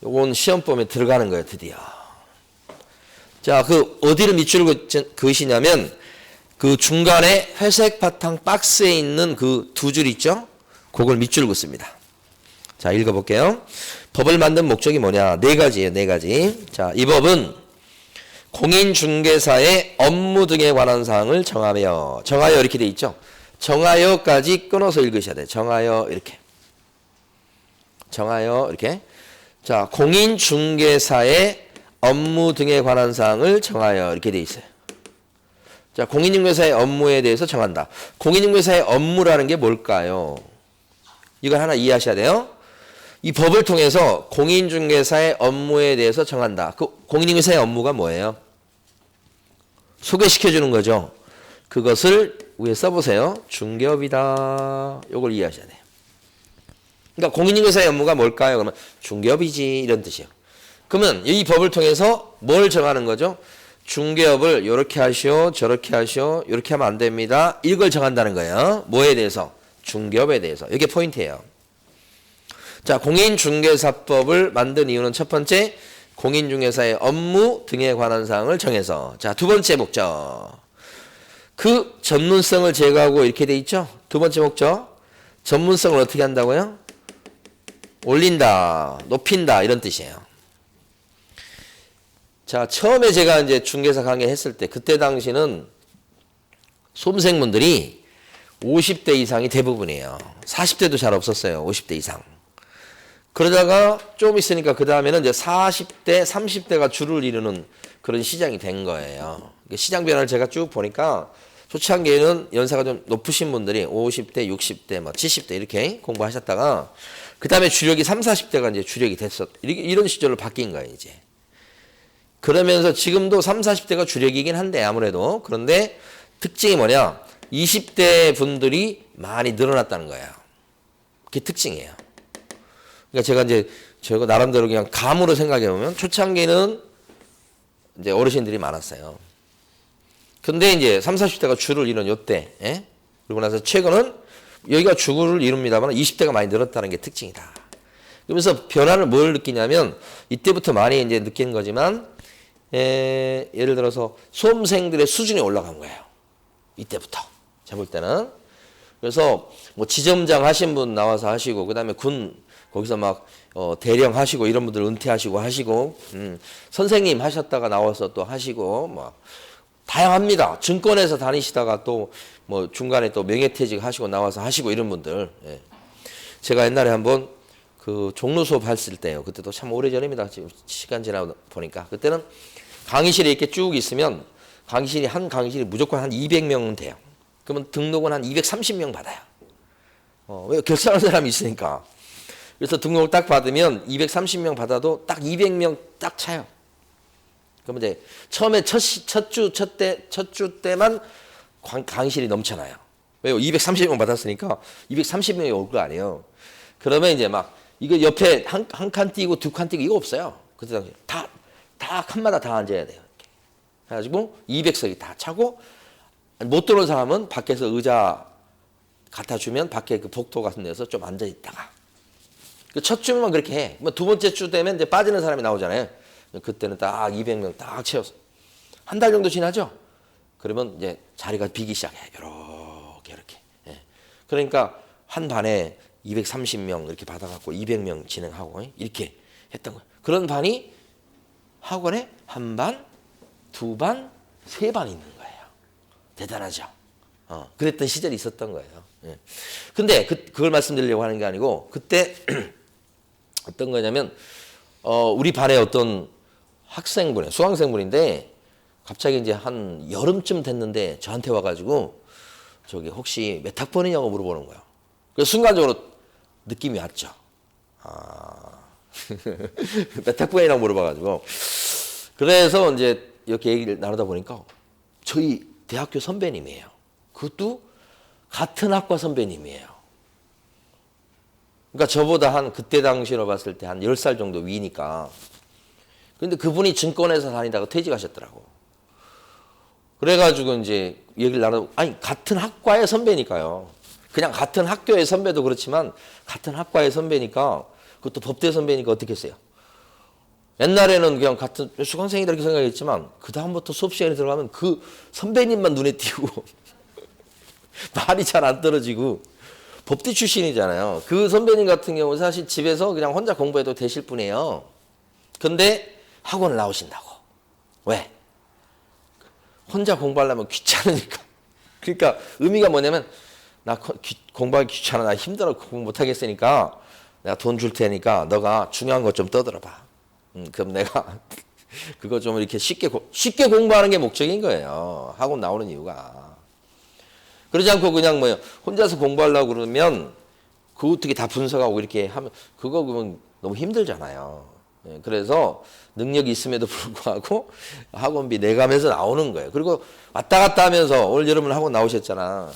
A: 요건 시험범위에 들어가는 거예요, 드디어. 자, 어디를 밑줄 그으시냐면 그 중간에 회색 바탕 박스에 있는 그 두 줄 있죠? 그걸 밑줄 긋습니다. 자, 읽어볼게요. 법을 만든 목적이 뭐냐? 네 가지예요, 네 가지. 자, 이 법은 공인중개사의 업무 등에 관한 사항을 정하여 이렇게 돼 있죠? 정하여까지 끊어서 읽으셔야 돼요. 정하여 이렇게. 자, 공인중개사의 업무 등에 관한 사항을 정하여 이렇게 돼 있어요. 자, 공인중개사의 업무에 대해서 정한다. 공인중개사의 업무라는 게 뭘까요? 이걸 하나 이해하셔야 돼요. 이 법을 통해서 공인중개사의 업무에 대해서 정한다. 그 공인중개사의 업무가 뭐예요? 소개시켜주는 거죠. 그것을 위에 써보세요. 중개업이다. 이걸 이해하셔야 돼요. 그러니까 공인중개사의 업무가 뭘까요? 그러면 중개업이지 이런 뜻이에요. 그러면 이 법을 통해서 뭘 정하는 거죠? 중개업을 이렇게 하시오, 저렇게 하시오, 이렇게 하면 안 됩니다. 이걸 정한다는 거예요. 뭐에 대해서? 중개업에 대해서. 이게 포인트예요. 자, 공인중개사법을 만든 이유는 첫 번째, 공인중개사의 업무 등에 관한 사항을 정해서. 자, 두 번째 목적. 그 전문성을 제거하고 이렇게 돼 있죠. 두 번째 목적. 전문성을 어떻게 한다고요? 올린다, 높인다 이런 뜻이에요. 자, 처음에 제가 이제 중개사 강의했을 때 그때 당시는 수험생분들이 50대 이상이 대부분이에요. 40대도 잘 없었어요. 50대 이상. 그러다가 좀 있으니까 그 다음에는 이제 40대, 30대가 줄을 이루는 그런 시장이 된 거예요. 시장 변화를 제가 쭉 보니까 초창기에는 연세가 좀 높으신 분들이 50대, 60대, 뭐 70대 이렇게 공부하셨다가 그 다음에 주력이 30, 40대가 이제 주력이 됐었. 이런 시절로 바뀐 거예요, 이제. 그러면서 지금도 30, 40대가 주력이긴 한데 아무래도 그런데 특징이 뭐냐? 20대 분들이 많이 늘어났다는 거예요. 그게 특징이에요. 그러니까 제가 이제 저거 나름대로 그냥 감으로 생각해 보면 초창기는 이제 어르신들이 많았어요. 근데 이제 30, 40대가 주를 이룬 요때, 예? 그리고 나서 최근은 여기가 주를 이룹니다만 20대가 많이 늘었다는 게 특징이다. 그러면서 변화를 뭘 느끼냐면 이때부터 많이 이제 느끼는 거지만 예를 들어서 수험생들의 수준이 올라간 거예요. 이때부터. 제가 볼 때는. 그래서 뭐 지점장 하신 분 나와서 하시고 그다음에 군 거기서 막 대령 하시고 이런 분들 은퇴하시고 하시고 선생님 하셨다가 나와서 또 하시고 뭐 다양합니다. 증권회사 다니시다가 또 뭐 중간에 또 명예퇴직 하시고 나와서 하시고 이런 분들. 예. 제가 옛날에 한번 그 종로 수업 했을 때요. 그때도 참 오래전입니다. 지금 시간 지나 보니까 그때는 강의실에 이렇게 쭉 있으면 강의실이 한 강의실이 무조건 한 200명은 돼요. 그러면 등록은 한 230명 받아요. 왜 결산하는 사람이 있으니까. 그래서 등록을 딱 받으면 230명 받아도 딱 200명 딱 차요. 그러면 이제 처음에 첫 주 때만 강의실이 넘쳐나요. 왜요? 230명 받았으니까 230명이 올 거 아니에요. 그러면 이제 막 이거 옆에 한 칸 띄고 두 칸 띄고 이거 없어요. 그때 당시 다 칸마다 다 앉아야 돼요. 이렇게. 해가지고 200석이 다 차고 못 들어온 사람은 밖에서 의자 갖다 주면 밖에 그 복도 같은 데서 좀 앉아 있다가 첫 주만 그렇게 해. 뭐 두 번째 주 되면 이제 빠지는 사람이 나오잖아요. 그때는 딱 200명 딱 채워서 한 달 정도 지나죠. 그러면 이제 자리가 비기 시작해. 이렇게. 예. 그러니까 한 반에 230명 이렇게 받아갖고 200명 진행하고 이렇게 했던 거예요. 그런 반이 학원에 한 반, 두 반, 세 반 있는 거예요. 대단하죠. 그랬던 시절이 있었던 거예요. 예. 근데 그걸 말씀드리려고 하는 게 아니고 그때 어떤 거냐면 우리 반에 어떤 수강생분인데 갑자기 이제 한 여름쯤 됐는데 저한테 와가지고 저기 혹시 몇 학번이냐고 물어보는 거예요. 그래서 순간적으로 느낌이 왔죠. 몇 학번이라고 물어봐가지고 그래서 이제 이렇게 얘기를 나누다 보니까 저희 대학교 선배님이에요. 그것도 같은 학과 선배님이에요. 그러니까 저보다 한 그때 당시로 봤을 때 한 10살 정도 위니까. 근데 그분이 증권회사 다니다가 퇴직하셨더라고. 그래가지고 이제 얘기를 나누고 아니 같은 학과의 선배니까요. 그냥 같은 학교의 선배도 그렇지만 같은 학과의 선배니까 그것도 법대 선배니까 어떻게 했어요? 옛날에는 그냥 같은 수강생이다 이렇게 생각했지만 그 다음부터 수업 시간에 들어가면 그 선배님만 눈에 띄고 말이 잘 안 떨어지고 법대 출신이잖아요. 그 선배님 같은 경우는 사실 집에서 그냥 혼자 공부해도 되실 분이에요. 근데 학원을 나오신다고. 왜? 혼자 공부하려면 귀찮으니까. 그러니까 의미가 뭐냐면 나 공부하기 귀찮아. 나 힘들어. 공부 못하겠으니까 내가 돈 줄 테니까 너가 중요한 것 좀 떠들어봐. 그럼 내가 그거 좀 이렇게 쉽게 공부하는 게 목적인 거예요. 학원 나오는 이유가. 그러지 않고 그냥 뭐 혼자서 공부하려고 그러면 그거 어떻게 다 분석하고 이렇게 하면 그거 그러면 너무 힘들잖아요. 그래서 능력이 있음에도 불구하고 학원비 내가면서 나오는 거예요. 그리고 왔다 갔다 하면서 올 여름은 학원 나오셨잖아.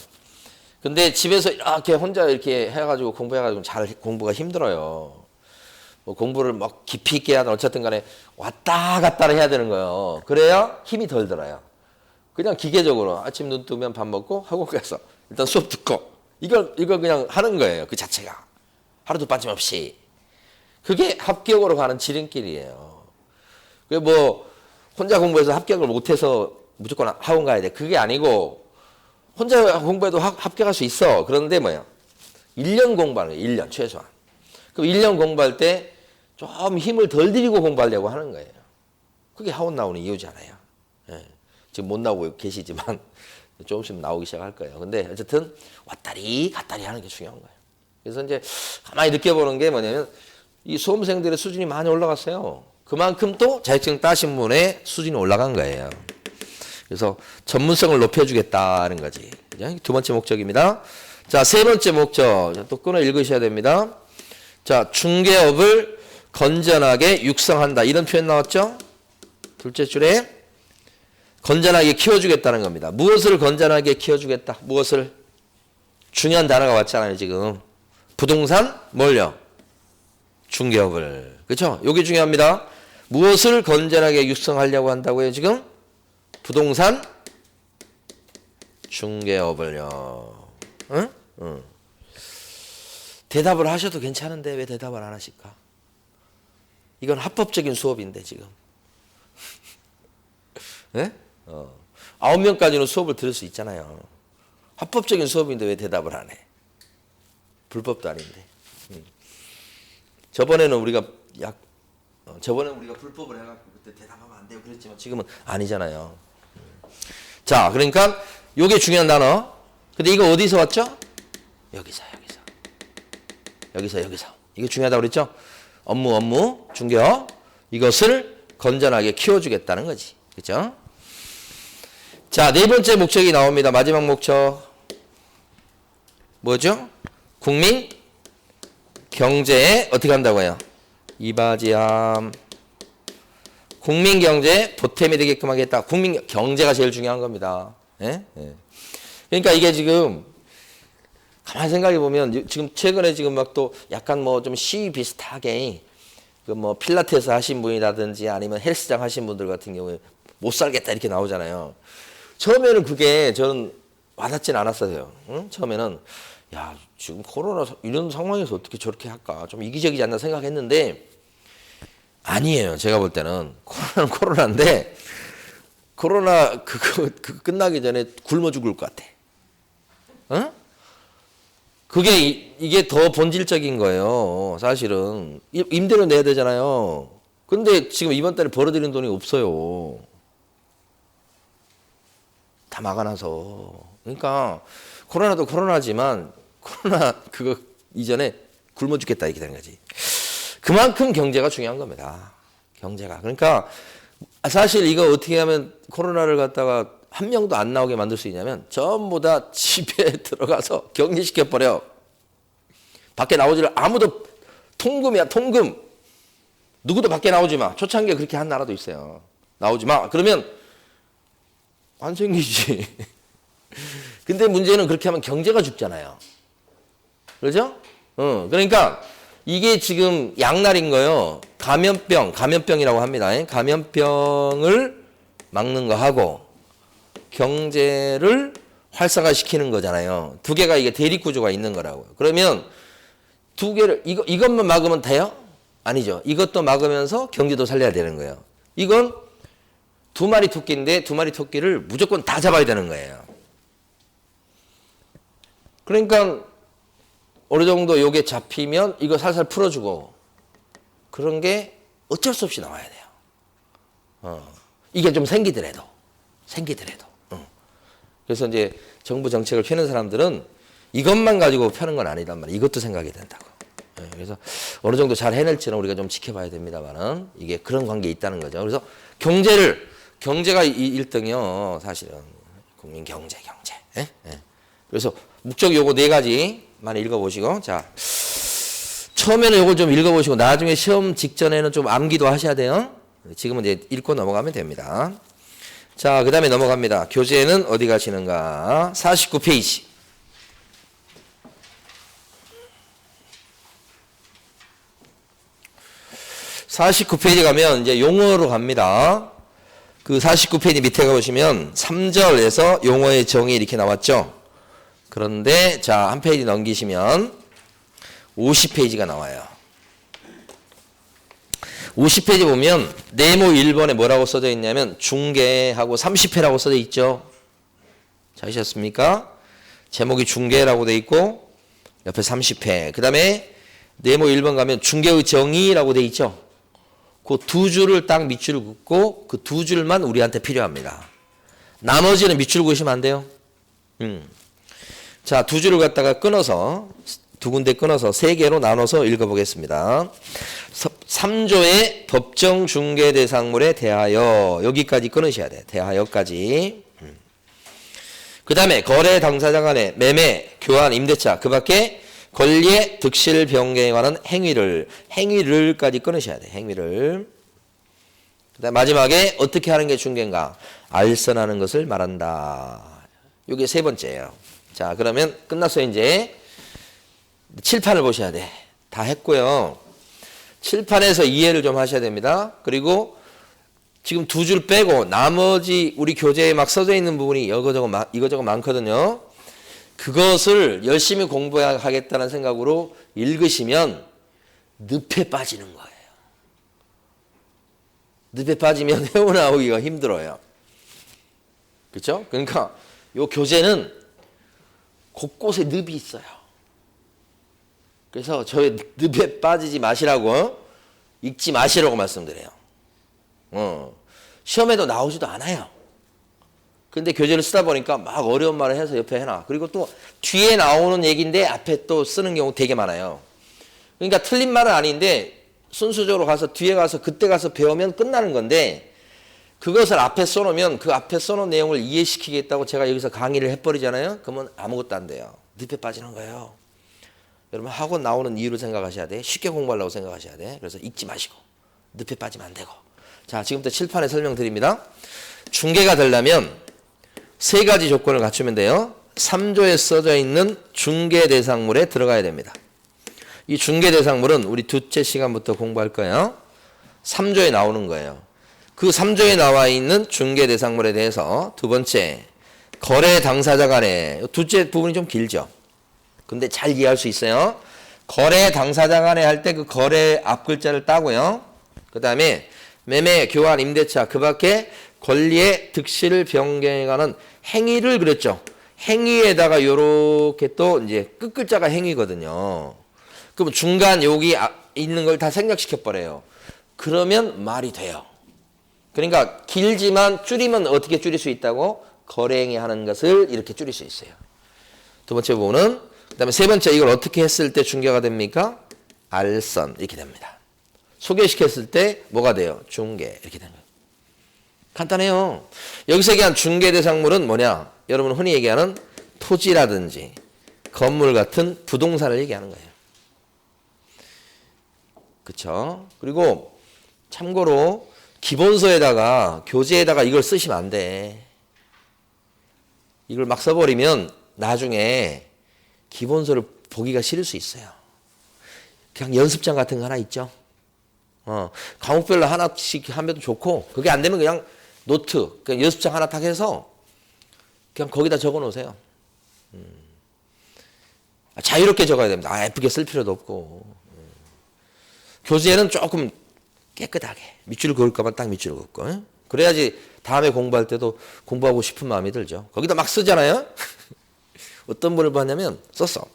A: 근데 집에서 이렇게 혼자 이렇게 해가지고 공부해가지고 잘 공부가 힘들어요. 뭐 공부를 막 깊이 있게 하든 어쨌든 간에 왔다 갔다를 해야 되는 거예요. 그래야 힘이 덜 들어요. 그냥 기계적으로 아침 눈 뜨면 밥 먹고 학원 가서 일단 수업 듣고 이걸 그냥 하는 거예요. 그 자체가. 하루도 빠짐없이. 그게 합격으로 가는 지름길이에요. 그 뭐 혼자 공부해서 합격을 못해서 무조건 학원 가야 돼. 그게 아니고 혼자 공부해도 합격할 수 있어. 그런데 뭐야? 1년 공부하는 거예요. 1년 최소한. 그럼 1년 공부할 때 좀 힘을 덜 들이고 공부하려고 하는 거예요. 그게 하원 나오는 이유잖아요. 예. 지금 못 나오고 계시지만 조금씩 나오기 시작할 거예요. 근데 어쨌든 왔다리 갔다리 하는 게 중요한 거예요. 그래서 이제 가만히 느껴보는 게 뭐냐면 이 수험생들의 수준이 많이 올라갔어요. 그만큼 또 자격증 따신 분의 수준이 올라간 거예요. 그래서 전문성을 높여주겠다는 거지. 두 번째 목적입니다. 자, 세 번째 목적. 또 끊어 읽으셔야 됩니다. 자, 중개업을 건전하게 육성한다. 이런 표현 나왔죠? 둘째 줄에 건전하게 키워주겠다는 겁니다. 무엇을 건전하게 키워주겠다? 무엇을? 중요한 단어가 왔잖아요, 지금. 부동산, 뭘요? 중개업을. 그렇죠? 이게 중요합니다. 무엇을 건전하게 육성하려고 한다고요, 지금? 부동산, 중개업을요. 응? 응. 대답을 하셔도 괜찮은데 왜 대답을 안 하실까? 이건 합법적인 수업인데 지금. 네? 9명까지는 수업을 들을 수 있잖아요. 합법적인 수업인데 왜 대답을 안 해? 불법도 아닌데. 저번에는 우리가 불법을 해갖고 그때 대답하면 안 돼요 그랬지만 지금은 아니잖아요. 자, 그러니까 요게 중요한 단어. 근데 이거 어디서 왔죠? 여기서. 이거 중요하다고 그랬죠? 업무, 중개업. 이것을 건전하게 키워주겠다는 거지. 그렇죠? 자, 네 번째 목적이 나옵니다. 마지막 목적. 뭐죠? 국민 경제에 어떻게 한다고요? 이바지함. 국민 경제에 보탬이 되게끔 하겠다. 국민 경제가 제일 중요한 겁니다. 예? 예. 그러니까 이게 지금 가만히 생각해 보면 지금 최근에 지금 막 또 약간 뭐 좀 시위 비슷하게 그 뭐 필라테스 하신 분이라든지 아니면 헬스장 하신 분들 같은 경우에 못 살겠다 이렇게 나오잖아요. 처음에는 그게 저는 와닿진 않았어요. 응? 처음에는 야, 지금 코로나 이런 상황에서 어떻게 저렇게 할까? 좀 이기적이지 않나 생각했는데 아니에요. 제가 볼 때는 코로나는 코로나인데 코로나 그거 끝나기 전에 굶어 죽을 것 같아. 어? 이게 더 본질적인 거예요. 사실은 임대료 내야 되잖아요. 근데 지금 이번 달에 벌어들이는 돈이 없어요. 다 막아놔서. 그러니까 코로나도 코로나지만 코로나 그거 이전에 굶어 죽겠다 이렇게 되는 거지. 그만큼 경제가 중요한 겁니다. 경제가. 그러니까 사실 이거 어떻게 하면 코로나를 갖다가 한 명도 안 나오게 만들 수 있냐면 전부 다 집에 들어가서 격리시켜버려. 밖에 나오지를 아무도 통금이야 통금. 누구도 밖에 나오지 마. 초창기에 그렇게 한 나라도 있어요. 나오지 마. 그러면 안 생기지. 근데 문제는 그렇게 하면 경제가 죽잖아요. 그렇죠? 그러니까 이게 지금 양날인 거예요. 감염병이라고 합니다. 감염병을 막는 거 하고 경제를 활성화시키는 거잖아요. 두 개가 이게 대립구조가 있는 거라고요. 그러면 두 개를 이것만 막으면 돼요? 아니죠. 이것도 막으면서 경제도 살려야 되는 거예요. 이건 두 마리 토끼인데 두 마리 토끼를 무조건 다 잡아야 되는 거예요. 그러니까 어느 정도 요게 잡히면 이거 살살 풀어주고 그런 게 어쩔 수 없이 나와야 돼요. 이게 좀 생기더라도. 그래서 이제 정부 정책을 펴는 사람들은 이것만 가지고 펴는 건 아니단 말이에요. 이것도 생각이 된다고. 그래서 어느 정도 잘 해낼지는 우리가 좀 지켜봐야 됩니다만은 이게 그런 관계에 있다는 거죠. 그래서 경제가 1등이요. 사실은 국민 경제. 그래서 목적 요거 네 가지만 읽어보시고 자 처음에는 요걸 좀 읽어보시고 나중에 시험 직전에는 좀 암기도 하셔야 돼요. 지금은 이제 읽고 넘어가면 됩니다. 자, 그 다음에 넘어갑니다. 교재는 어디 가시는가? 49페이지. 49페이지 가면 이제 용어로 갑니다. 그 49페이지 밑에 가보시면 3절에서 용어의 정의 이렇게 나왔죠. 그런데 자, 한 페이지 넘기시면 50페이지가 나와요. 50페이지 보면 네모 1번에 뭐라고 써져 있냐면 중개하고 30회라고 써져 있죠. 자, 찾으셨습니까? 제목이 중개라고 돼 있고 옆에 30회. 그 다음에 네모 1번 가면 중개의 정의라고 돼 있죠. 그 두 줄을 딱 밑줄을 긋고 그 두 줄만 우리한테 필요합니다. 나머지는 밑줄 그으시면 안 돼요. 자, 두 줄을 갖다가 끊어서 두 군데 끊어서 세 개로 나눠서 읽어보겠습니다. 3조의 법정 중개 대상물에 대하여 여기까지 끊으셔야 돼. 대하여까지. 그 다음에 거래 당사자 간의 매매, 교환, 임대차 그 밖에 권리의 득실 변경에 관한 행위를까지 끊으셔야 돼. 행위를. 그 다음 마지막에 어떻게 하는 게 중개인가? 알선하는 것을 말한다. 이게 세 번째예요. 자, 그러면 끝났어요. 이제 칠판을 보셔야 돼. 다 했고요. 칠판에서 이해를 좀 하셔야 됩니다. 그리고 지금 두 줄 빼고 나머지 우리 교재에 막 써져 있는 부분이 이거저거 많거든요. 그것을 열심히 공부하겠다는 생각으로 읽으시면 늪에 빠지는 거예요. 늪에 빠지면 헤어나오기가 힘들어요. 그렇죠? 그러니까 이 교재는 곳곳에 늪이 있어요. 그래서 저의 늪에 빠지지 마시라고 읽지 마시라고 말씀드려요. 시험에도 나오지도 않아요. 근데 교재를 쓰다 보니까 막 어려운 말을 해서 옆에 해놔. 그리고 또 뒤에 나오는 얘기인데 앞에 또 쓰는 경우 되게 많아요. 그러니까 틀린 말은 아닌데 순수적으로 가서 뒤에 가서 그때 가서 배우면 끝나는 건데 그것을 앞에 써놓으면 그 앞에 써놓은 내용을 이해시키겠다고 제가 여기서 강의를 해버리잖아요. 그러면 아무것도 안 돼요. 늪에 빠지는 거예요. 여러분 학원 나오는 이유를 생각하셔야 돼. 쉽게 공부하려고 생각하셔야 돼. 그래서 읽지 마시고 늪에 빠지면 안 되고. 자, 지금부터 칠판에 설명드립니다. 중개가 되려면 세 가지 조건을 갖추면 돼요. 3조에 써져 있는 중개 대상물에 들어가야 됩니다. 이 중개 대상물은 우리 둘째 시간부터 공부할 거예요. 3조에 나오는 거예요. 그 3조에 나와 있는 중개 대상물에 대해서 두 번째, 거래 당사자 간에 둘째 부분이 좀 길죠. 근데 잘 이해할 수 있어요. 거래 당사자 간에 할 때 그 거래 앞글자를 따고요. 그 다음에 매매, 교환, 임대차 그 밖에 권리의 득실 변경에 관한 행위를 그랬죠. 행위에다가 요렇게 또 이제 끝글자가 행위거든요. 그럼 중간 여기 있는 걸 다 생략시켜 버려요. 그러면 말이 돼요. 그러니까 길지만 줄이면 어떻게 줄일 수 있다고? 거래행위 하는 것을 이렇게 줄일 수 있어요. 두 번째 부분은 그 다음에 세 번째 이걸 어떻게 했을 때 중개가 됩니까? 알선 이렇게 됩니다. 소개시켰을 때 뭐가 돼요? 중개 이렇게 되는 거예요. 간단해요. 여기서 얘기한 중개 대상물은 뭐냐? 여러분 흔히 얘기하는 토지라든지 건물 같은 부동산을 얘기하는 거예요. 그렇죠? 그리고 참고로 기본서에다가 교재에다가 이걸 쓰시면 안 돼. 이걸 막 써버리면 나중에 기본서를 보기가 싫을 수 있어요. 그냥 연습장 같은 거 하나 있죠. 과목별로 하나씩 하면 좋고 그게 안 되면 그냥 노트, 그냥 연습장 하나 딱 해서 그냥 거기다 적어 놓으세요. 자유롭게 적어야 됩니다. 예쁘게 쓸 필요도 없고. 교재는 조금 깨끗하게 밑줄을 그을까만 딱 밑줄을 긋고 그래야지 다음에 공부할 때도 공부하고 싶은 마음이 들죠. 거기다 막 쓰잖아요. 어떤 분을 봤냐면 썼어.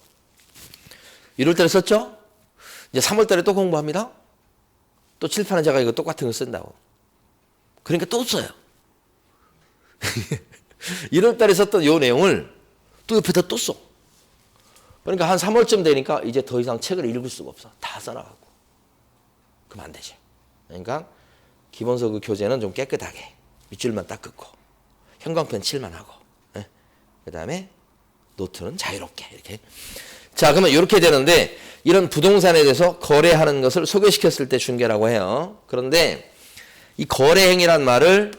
A: 1월달에 썼죠. 이제 3월달에 또 공부합니다. 또 칠판에 제가 이거 똑같은 거 쓴다고. 그러니까 또 써요. 1월달에 썼던 이 내용을 또 옆에다 또 써. 그러니까 한 3월쯤 되니까 이제 더 이상 책을 읽을 수가 없어. 다 써나가고. 그럼 안 되죠. 그러니까 기본서 그 교재는 좀 깨끗하게 밑줄만 딱 긋고 형광펜 칠만 하고 그 다음에 노트는 자유롭게 이렇게. 자, 그러면 이렇게 되는데 이런 부동산에 대해서 거래하는 것을 소개시켰을 때 중개라고 해요. 그런데 이 거래행위란 말을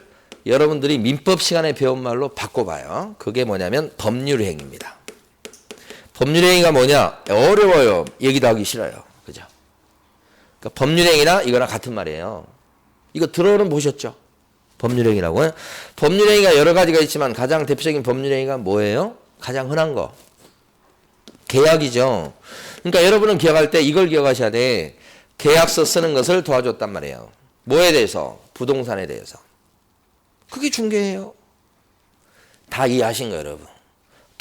A: 여러분들이 민법 시간에 배운 말로 바꿔봐요. 그게 뭐냐면 법률행위입니다. 법률행위가 뭐냐? 어려워요. 얘기도 하기 싫어요. 그죠? 그러니까 법률행위나 이거랑 같은 말이에요. 이거 들어는 보셨죠? 법률행위라고요. 법률행위가 여러 가지가 있지만 가장 대표적인 법률행위가 뭐예요? 가장 흔한 거. 계약이죠. 그러니까 여러분은 기억할 때 이걸 기억하셔야 돼. 계약서 쓰는 것을 도와줬단 말이에요. 뭐에 대해서? 부동산에 대해서. 그게 중개예요. 다 이해하신 거예요, 여러분.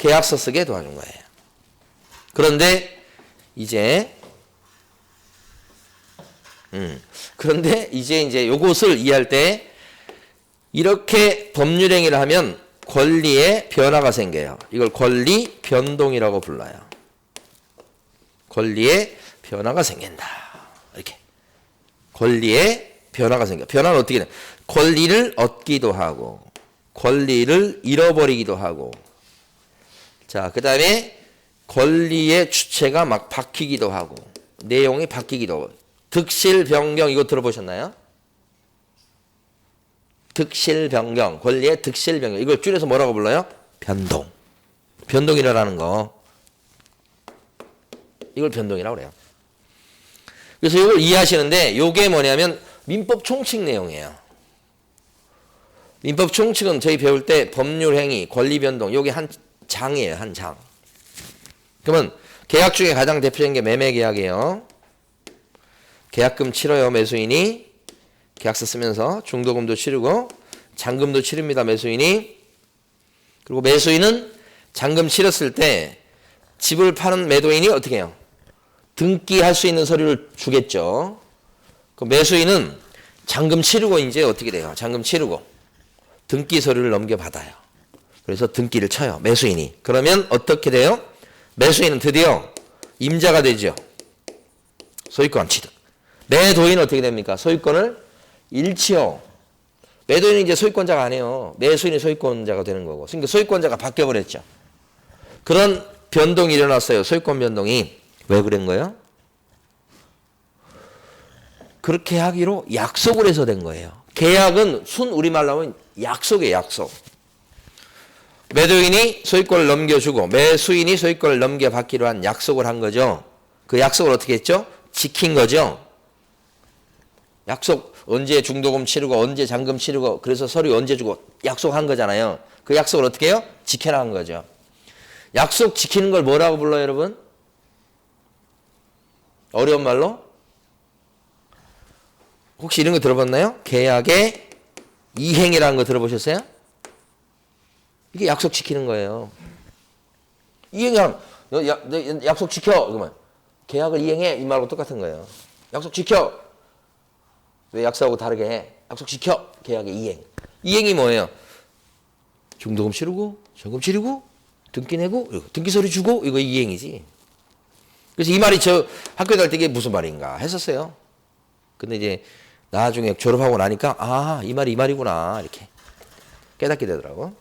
A: 계약서 쓰게 도와준 거예요. 그런데 이제 이제 요것을 이해할 때 이렇게 법률 행위를 하면 권리에 변화가 생겨요. 이걸 권리 변동이라고 불러요. 권리에 변화가 생긴다. 이렇게. 권리에 변화가 생겨. 변화는 어떻게 돼? 권리를 얻기도 하고 권리를 잃어버리기도 하고 자, 그 다음에 권리의 주체가 막 바뀌기도 하고 내용이 바뀌기도 하고 득실 변경 이거 들어보셨나요? 득실 변경, 권리의 득실 변경 이걸 줄여서 뭐라고 불러요? 변동. 변동이라는 거 이걸 변동이라고 그래요. 그래서 이걸 이해하시는데 이게 뭐냐면 민법 총칙 내용이에요. 민법 총칙은 저희 배울 때 법률 행위, 권리 변동 이게 한 장이에요. 한 장. 그러면 계약 중에 가장 대표적인 게 매매 계약이에요. 계약금 치러요 매수인이. 계약서 쓰면서 중도금도 치르고 잔금도 치릅니다 매수인이. 그리고 매수인은 잔금 치렀을 때 집을 파는 매도인이 어떻게 해요? 등기할 수 있는 서류를 주겠죠. 그 매수인은 잔금 치르고 이제 어떻게 돼요? 잔금 치르고 등기 서류를 넘겨받아요. 그래서 등기를 쳐요 매수인이. 그러면 어떻게 돼요? 매수인은 드디어 임자가 되죠. 소유권 취득. 매도인은 어떻게 됩니까? 소유권을 잃지요. 매도인은 이제 소유권자가 아니에요. 매수인이 소유권자가 되는 거고. 그러니까 소유권자가 바뀌어버렸죠. 그런 변동이 일어났어요. 소유권 변동이. 왜 그런 거예요? 그렇게 하기로 약속을 해서 된 거예요. 계약은 순 우리말로 하면 약속이에요. 약속. 매도인이 소유권을 넘겨주고 매수인이 소유권을 넘겨받기로 한 약속을 한 거죠. 그 약속을 어떻게 했죠? 지킨 거죠. 약속 언제 중도금 치르고 언제 잔금 치르고 그래서 서류 언제 주고 약속한 거잖아요. 그 약속을 어떻게 해요? 지켜나간 거죠. 약속 지키는 걸 뭐라고 불러요 여러분? 어려운 말로? 혹시 이런 거 들어봤나요? 계약의 이행이라는 거 들어보셨어요? 이게 약속 지키는 거예요. 이행하면 너 약속 지켜 그러면 계약을 이행해 이 말하고 똑같은 거예요. 약속 지켜. 왜 약속하고 다르게 해? 약속 지켜. 계약의 이행. 이행이 뭐예요? 중도금 치르고 잔금 치르고 등기 내고 등기 서류 주고 이거 이행이지. 그래서 이 말이 저 학교 다닐 때 이게 무슨 말인가 했었어요. 근데 이제 나중에 졸업하고 나니까 아, 이 말이 이 말이구나 이렇게 깨닫게 되더라고.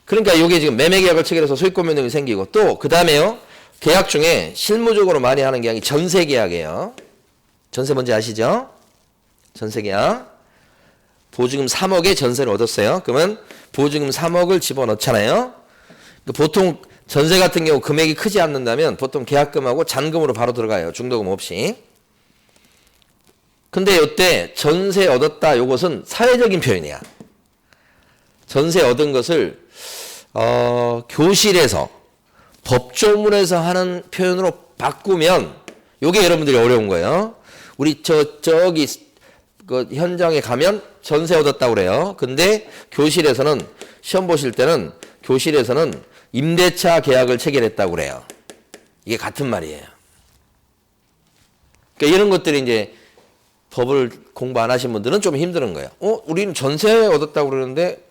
A: 그러니까 이게 지금 매매계약을 체결해서 소유권 변동이 생기고 또 그 다음에요. 계약 중에 실무적으로 많이 하는 계약이 전세계약이에요. 전세 뭔지 아시죠? 전세계약. 보증금 3억에 전세를 얻었어요. 그러면 보증금 3억을 집어넣잖아요. 보통 전세 같은 경우 금액이 크지 않는다면 보통 계약금하고 잔금으로 바로 들어가요. 중도금 없이. 근데 이때 전세 얻었다 요것은 사회적인 표현이야. 전세 얻은 것을 교실에서 법조문에서 하는 표현으로 바꾸면 요게 여러분들이 어려운 거예요. 우리 저기 그 현장에 가면 전세 얻었다고 그래요. 근데 교실에서는 시험 보실 때는 교실에서는 임대차 계약을 체결했다고 그래요. 이게 같은 말이에요. 그러니까 이런 것들이 이제 법을 공부 안 하신 분들은 좀 힘든 거예요. 우리는 전세 얻었다고 그러는데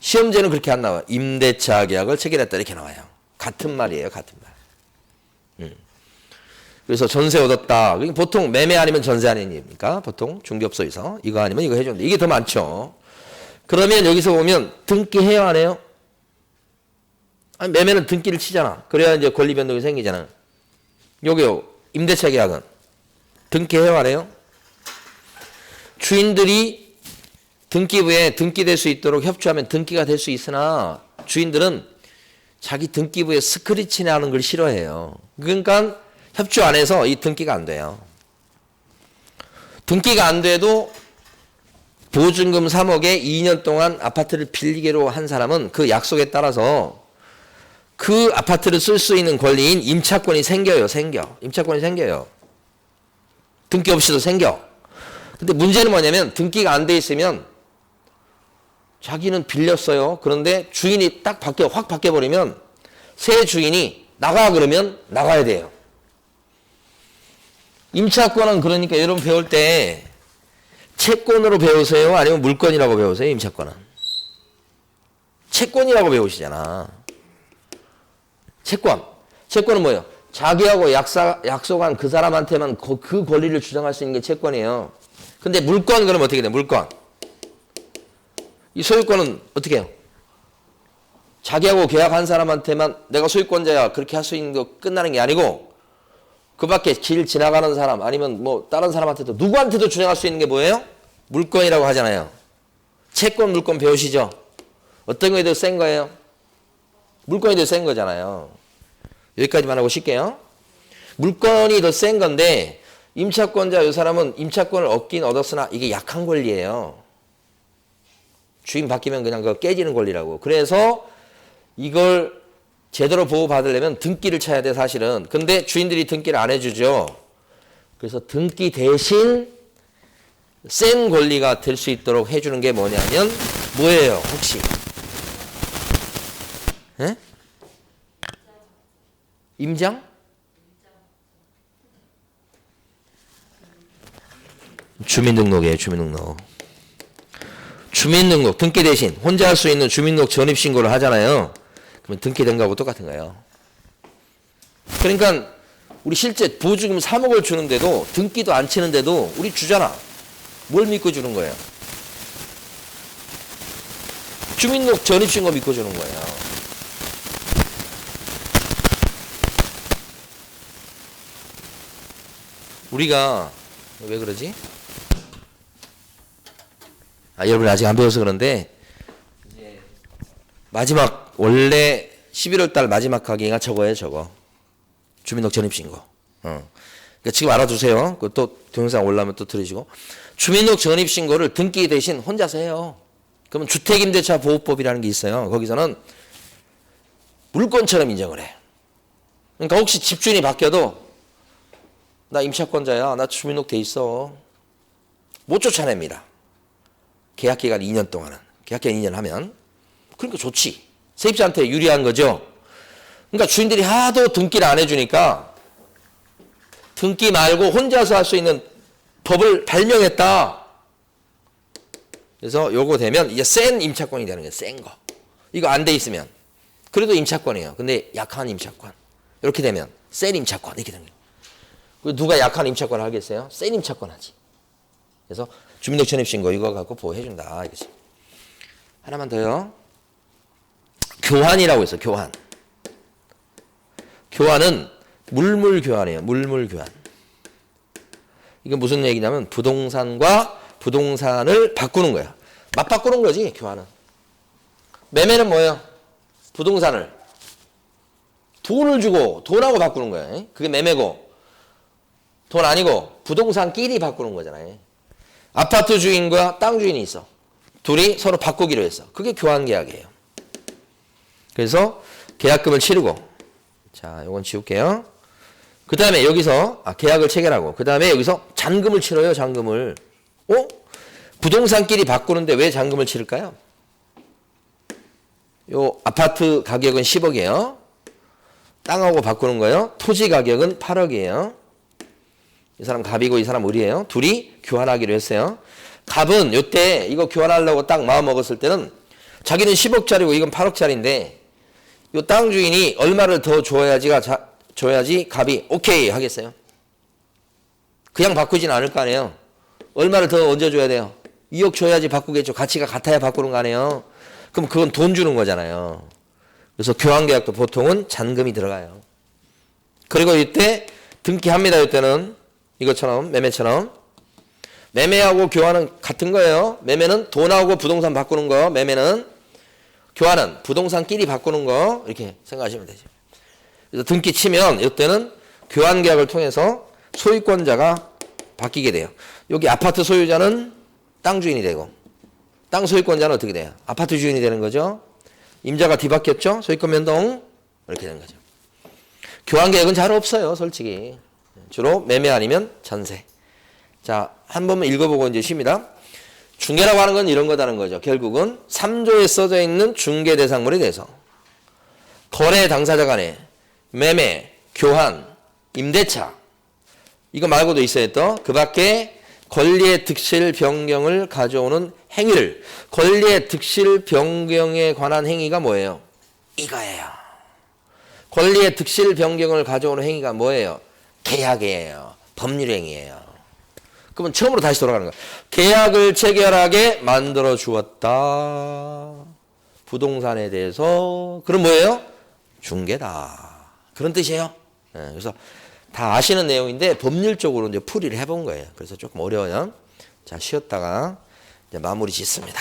A: 시험제는 그렇게 안 나와요. 임대차 계약을 체결했다 이렇게 나와요. 같은 말이에요. 같은 말. 그래서 전세 얻었다. 보통 매매 아니면 전세 아닙니까? 보통 중개업소에서 이거 아니면 이거 해주는데 이게 더 많죠. 그러면 여기서 보면 등기해요 안 해요? 아니, 매매는 등기를 치잖아. 그래야 이제 권리 변동이 생기잖아. 여기요. 임대차 계약은 등기해요 안 해요? 주인들이 등기부에 등기될 수 있도록 협조하면 등기가 될 수 있으나 주인들은 자기 등기부에 스크래치 나는 걸 싫어해요. 그러니까 협조 안 해서 이 등기가 안 돼요. 등기가 안 돼도 보증금 3억에 2년 동안 아파트를 빌리기로 한 사람은 그 약속에 따라서 그 아파트를 쓸 수 있는 권리인 임차권이 생겨요. 임차권이 생겨요. 등기 없이도 생겨. 근데 문제는 뭐냐면 등기가 안 돼 있으면 자기는 빌렸어요. 그런데 주인이 딱 확 바뀌어버리면 새 주인이 나가 그러면 나가야 돼요. 임차권은 그러니까 여러분 배울 때 채권으로 배우세요? 아니면 물권이라고 배우세요? 임차권은. 채권이라고 배우시잖아. 채권. 채권은 뭐예요? 자기하고 약속한 그 사람한테만 그 권리를 주장할 수 있는 게 채권이에요. 근데 물권 그러면 어떻게 돼? 물권. 이 소유권은 어떻게 해요? 자기하고 계약한 사람한테만 내가 소유권자야 그렇게 할 수 있는 거 끝나는 게 아니고 그 밖에 길 지나가는 사람 아니면 뭐 다른 사람한테도 누구한테도 주장할 수 있는 게 뭐예요? 물권이라고 하잖아요. 채권, 물권 배우시죠? 어떤 게 더 센 거예요? 물권이 더 센 거잖아요. 여기까지만 하고 쉴게요. 물권이 더 센 건데 임차권자 이 사람은 임차권을 얻긴 얻었으나 이게 약한 권리예요. 주인 바뀌면 그냥 그거 깨지는 권리라고. 그래서 이걸 제대로 보호받으려면 등기를 쳐야 돼 사실은. 근데 주인들이 등기를 안 해주죠. 그래서 등기 대신 센 권리가 될 수 있도록 해주는 게 뭐냐면 뭐예요 혹시? 에? 임장? 주민등록이에요. 주민등록. 주민등록 등기 대신 혼자 할 수 있는 주민등록 전입신고를 하잖아요. 그러면 등기된 거하고 똑같은 거예요. 그러니까 우리 실제 보조금 3억을 주는데도 등기도 안 치는데도 우리 주잖아. 뭘 믿고 주는 거예요? 주민등록 전입신고 믿고 주는 거예요. 우리가 왜 그러지? 여러분 아직 안 배워서 그런데 마지막 원래 11월 달 마지막 학기가 저거예요. 저거 주민등록 전입신고. 그러니까 지금 알아두세요. 또 동영상 올라오면 또 들으시고 주민등록 전입신고를 등기 대신 혼자서 해요. 그러면 주택임대차 보호법이라는 게 있어요. 거기서는 물권처럼 인정을 해. 그러니까 혹시 집주인이 바뀌어도 나 임차권자야. 나 주민등록 돼 있어. 못 쫓아냅니다. 계약기간 2년 동안은. 계약기간 2년 하면. 그러니까 좋지. 세입자한테 유리한 거죠. 그러니까 주인들이 하도 등기를 안 해주니까 등기 말고 혼자서 할 수 있는 법을 발명했다. 그래서 요거 되면 이제 센 임차권이 되는 거예요. 센 거. 이거 안 돼 있으면. 그래도 임차권이에요. 근데 약한 임차권. 이렇게 되면 센 임차권. 이렇게 되는 거예요. 누가 약한 임차권을 하겠어요? 센 임차권 하지. 그래서 주민등록 전입신고 이거 갖고 보호해준다. 이거지. 하나만 더요. 교환이라고 있어요. 교환. 교환은 물물교환이에요. 물물교환. 이건 무슨 얘기냐면 부동산과 부동산을 바꾸는 거야. 맞바꾸는 거지 교환은. 매매는 뭐예요? 부동산을 돈을 주고 돈하고 바꾸는 거야. 그게 매매고 돈 아니고 부동산끼리 바꾸는 거잖아요. 아파트 주인과 땅 주인이 있어. 둘이 서로 바꾸기로 했어. 그게 교환 계약이에요. 그래서 계약금을 치르고 자, 이건 지울게요. 그 다음에 여기서 계약을 체결하고 그 다음에 여기서 잔금을 치러요. 잔금을. 부동산끼리 바꾸는데 왜 잔금을 치를까요? 요 아파트 가격은 10억이에요. 땅하고 바꾸는 거예요. 토지 가격은 8억이에요. 이 사람 갑이고 이 사람 을이에요. 둘이 교환하기로 했어요. 갑은 요때 이거 교환하려고 딱 마음 먹었을 때는 자기는 10억짜리고 이건 8억짜리인데 요 땅 주인이 얼마를 더 줘야지 갑이 오케이 하겠어요. 그냥 바꾸진 않을 거 아니에요. 얼마를 더 얹어줘야 돼요. 2억 줘야지 바꾸겠죠. 가치가 같아야 바꾸는 거 아니에요. 그럼 그건 돈 주는 거잖아요. 그래서 교환계약도 보통은 잔금이 들어가요. 그리고 이때 등기합니다. 이때는 이것처럼 매매처럼. 매매하고 교환은 같은 거예요. 매매는 돈하고 부동산 바꾸는 거. 매매는. 교환은 부동산끼리 바꾸는 거. 이렇게 생각하시면 되죠. 그래서 등기 치면 이때는 교환계약을 통해서 소유권자가 바뀌게 돼요. 여기 아파트 소유자는 땅 주인이 되고 땅 소유권자는 어떻게 돼요? 아파트 주인이 되는 거죠. 임자가 뒤바뀌었죠. 소유권 변동. 이렇게 되는 거죠. 교환계약은 잘 없어요. 솔직히. 주로 매매 아니면 전세. 자, 한 번만 읽어보고 이제 쉽니다. 중개라고 하는 건 이런 거다는 거죠. 결국은 3조에 써져 있는 중개대상물에 대해서 거래 당사자 간의 매매, 교환, 임대차 이거 말고도 있어야 또 그 밖에 권리의 득실 변경을 가져오는 행위를 권리의 득실 변경에 관한 행위가 뭐예요? 이거예요. 권리의 득실 변경을 가져오는 행위가 뭐예요? 계약이에요. 법률행위예요. 그러면 처음으로 다시 돌아가는 거야. 계약을 체결하게 만들어 주었다. 부동산에 대해서 그럼 뭐예요? 중개다. 그런 뜻이에요. 네, 그래서 다 아시는 내용인데 법률적으로 이제 풀이를 해본 거예요. 그래서 조금 어려워요. 자, 쉬었다가 이제 마무리 짓습니다.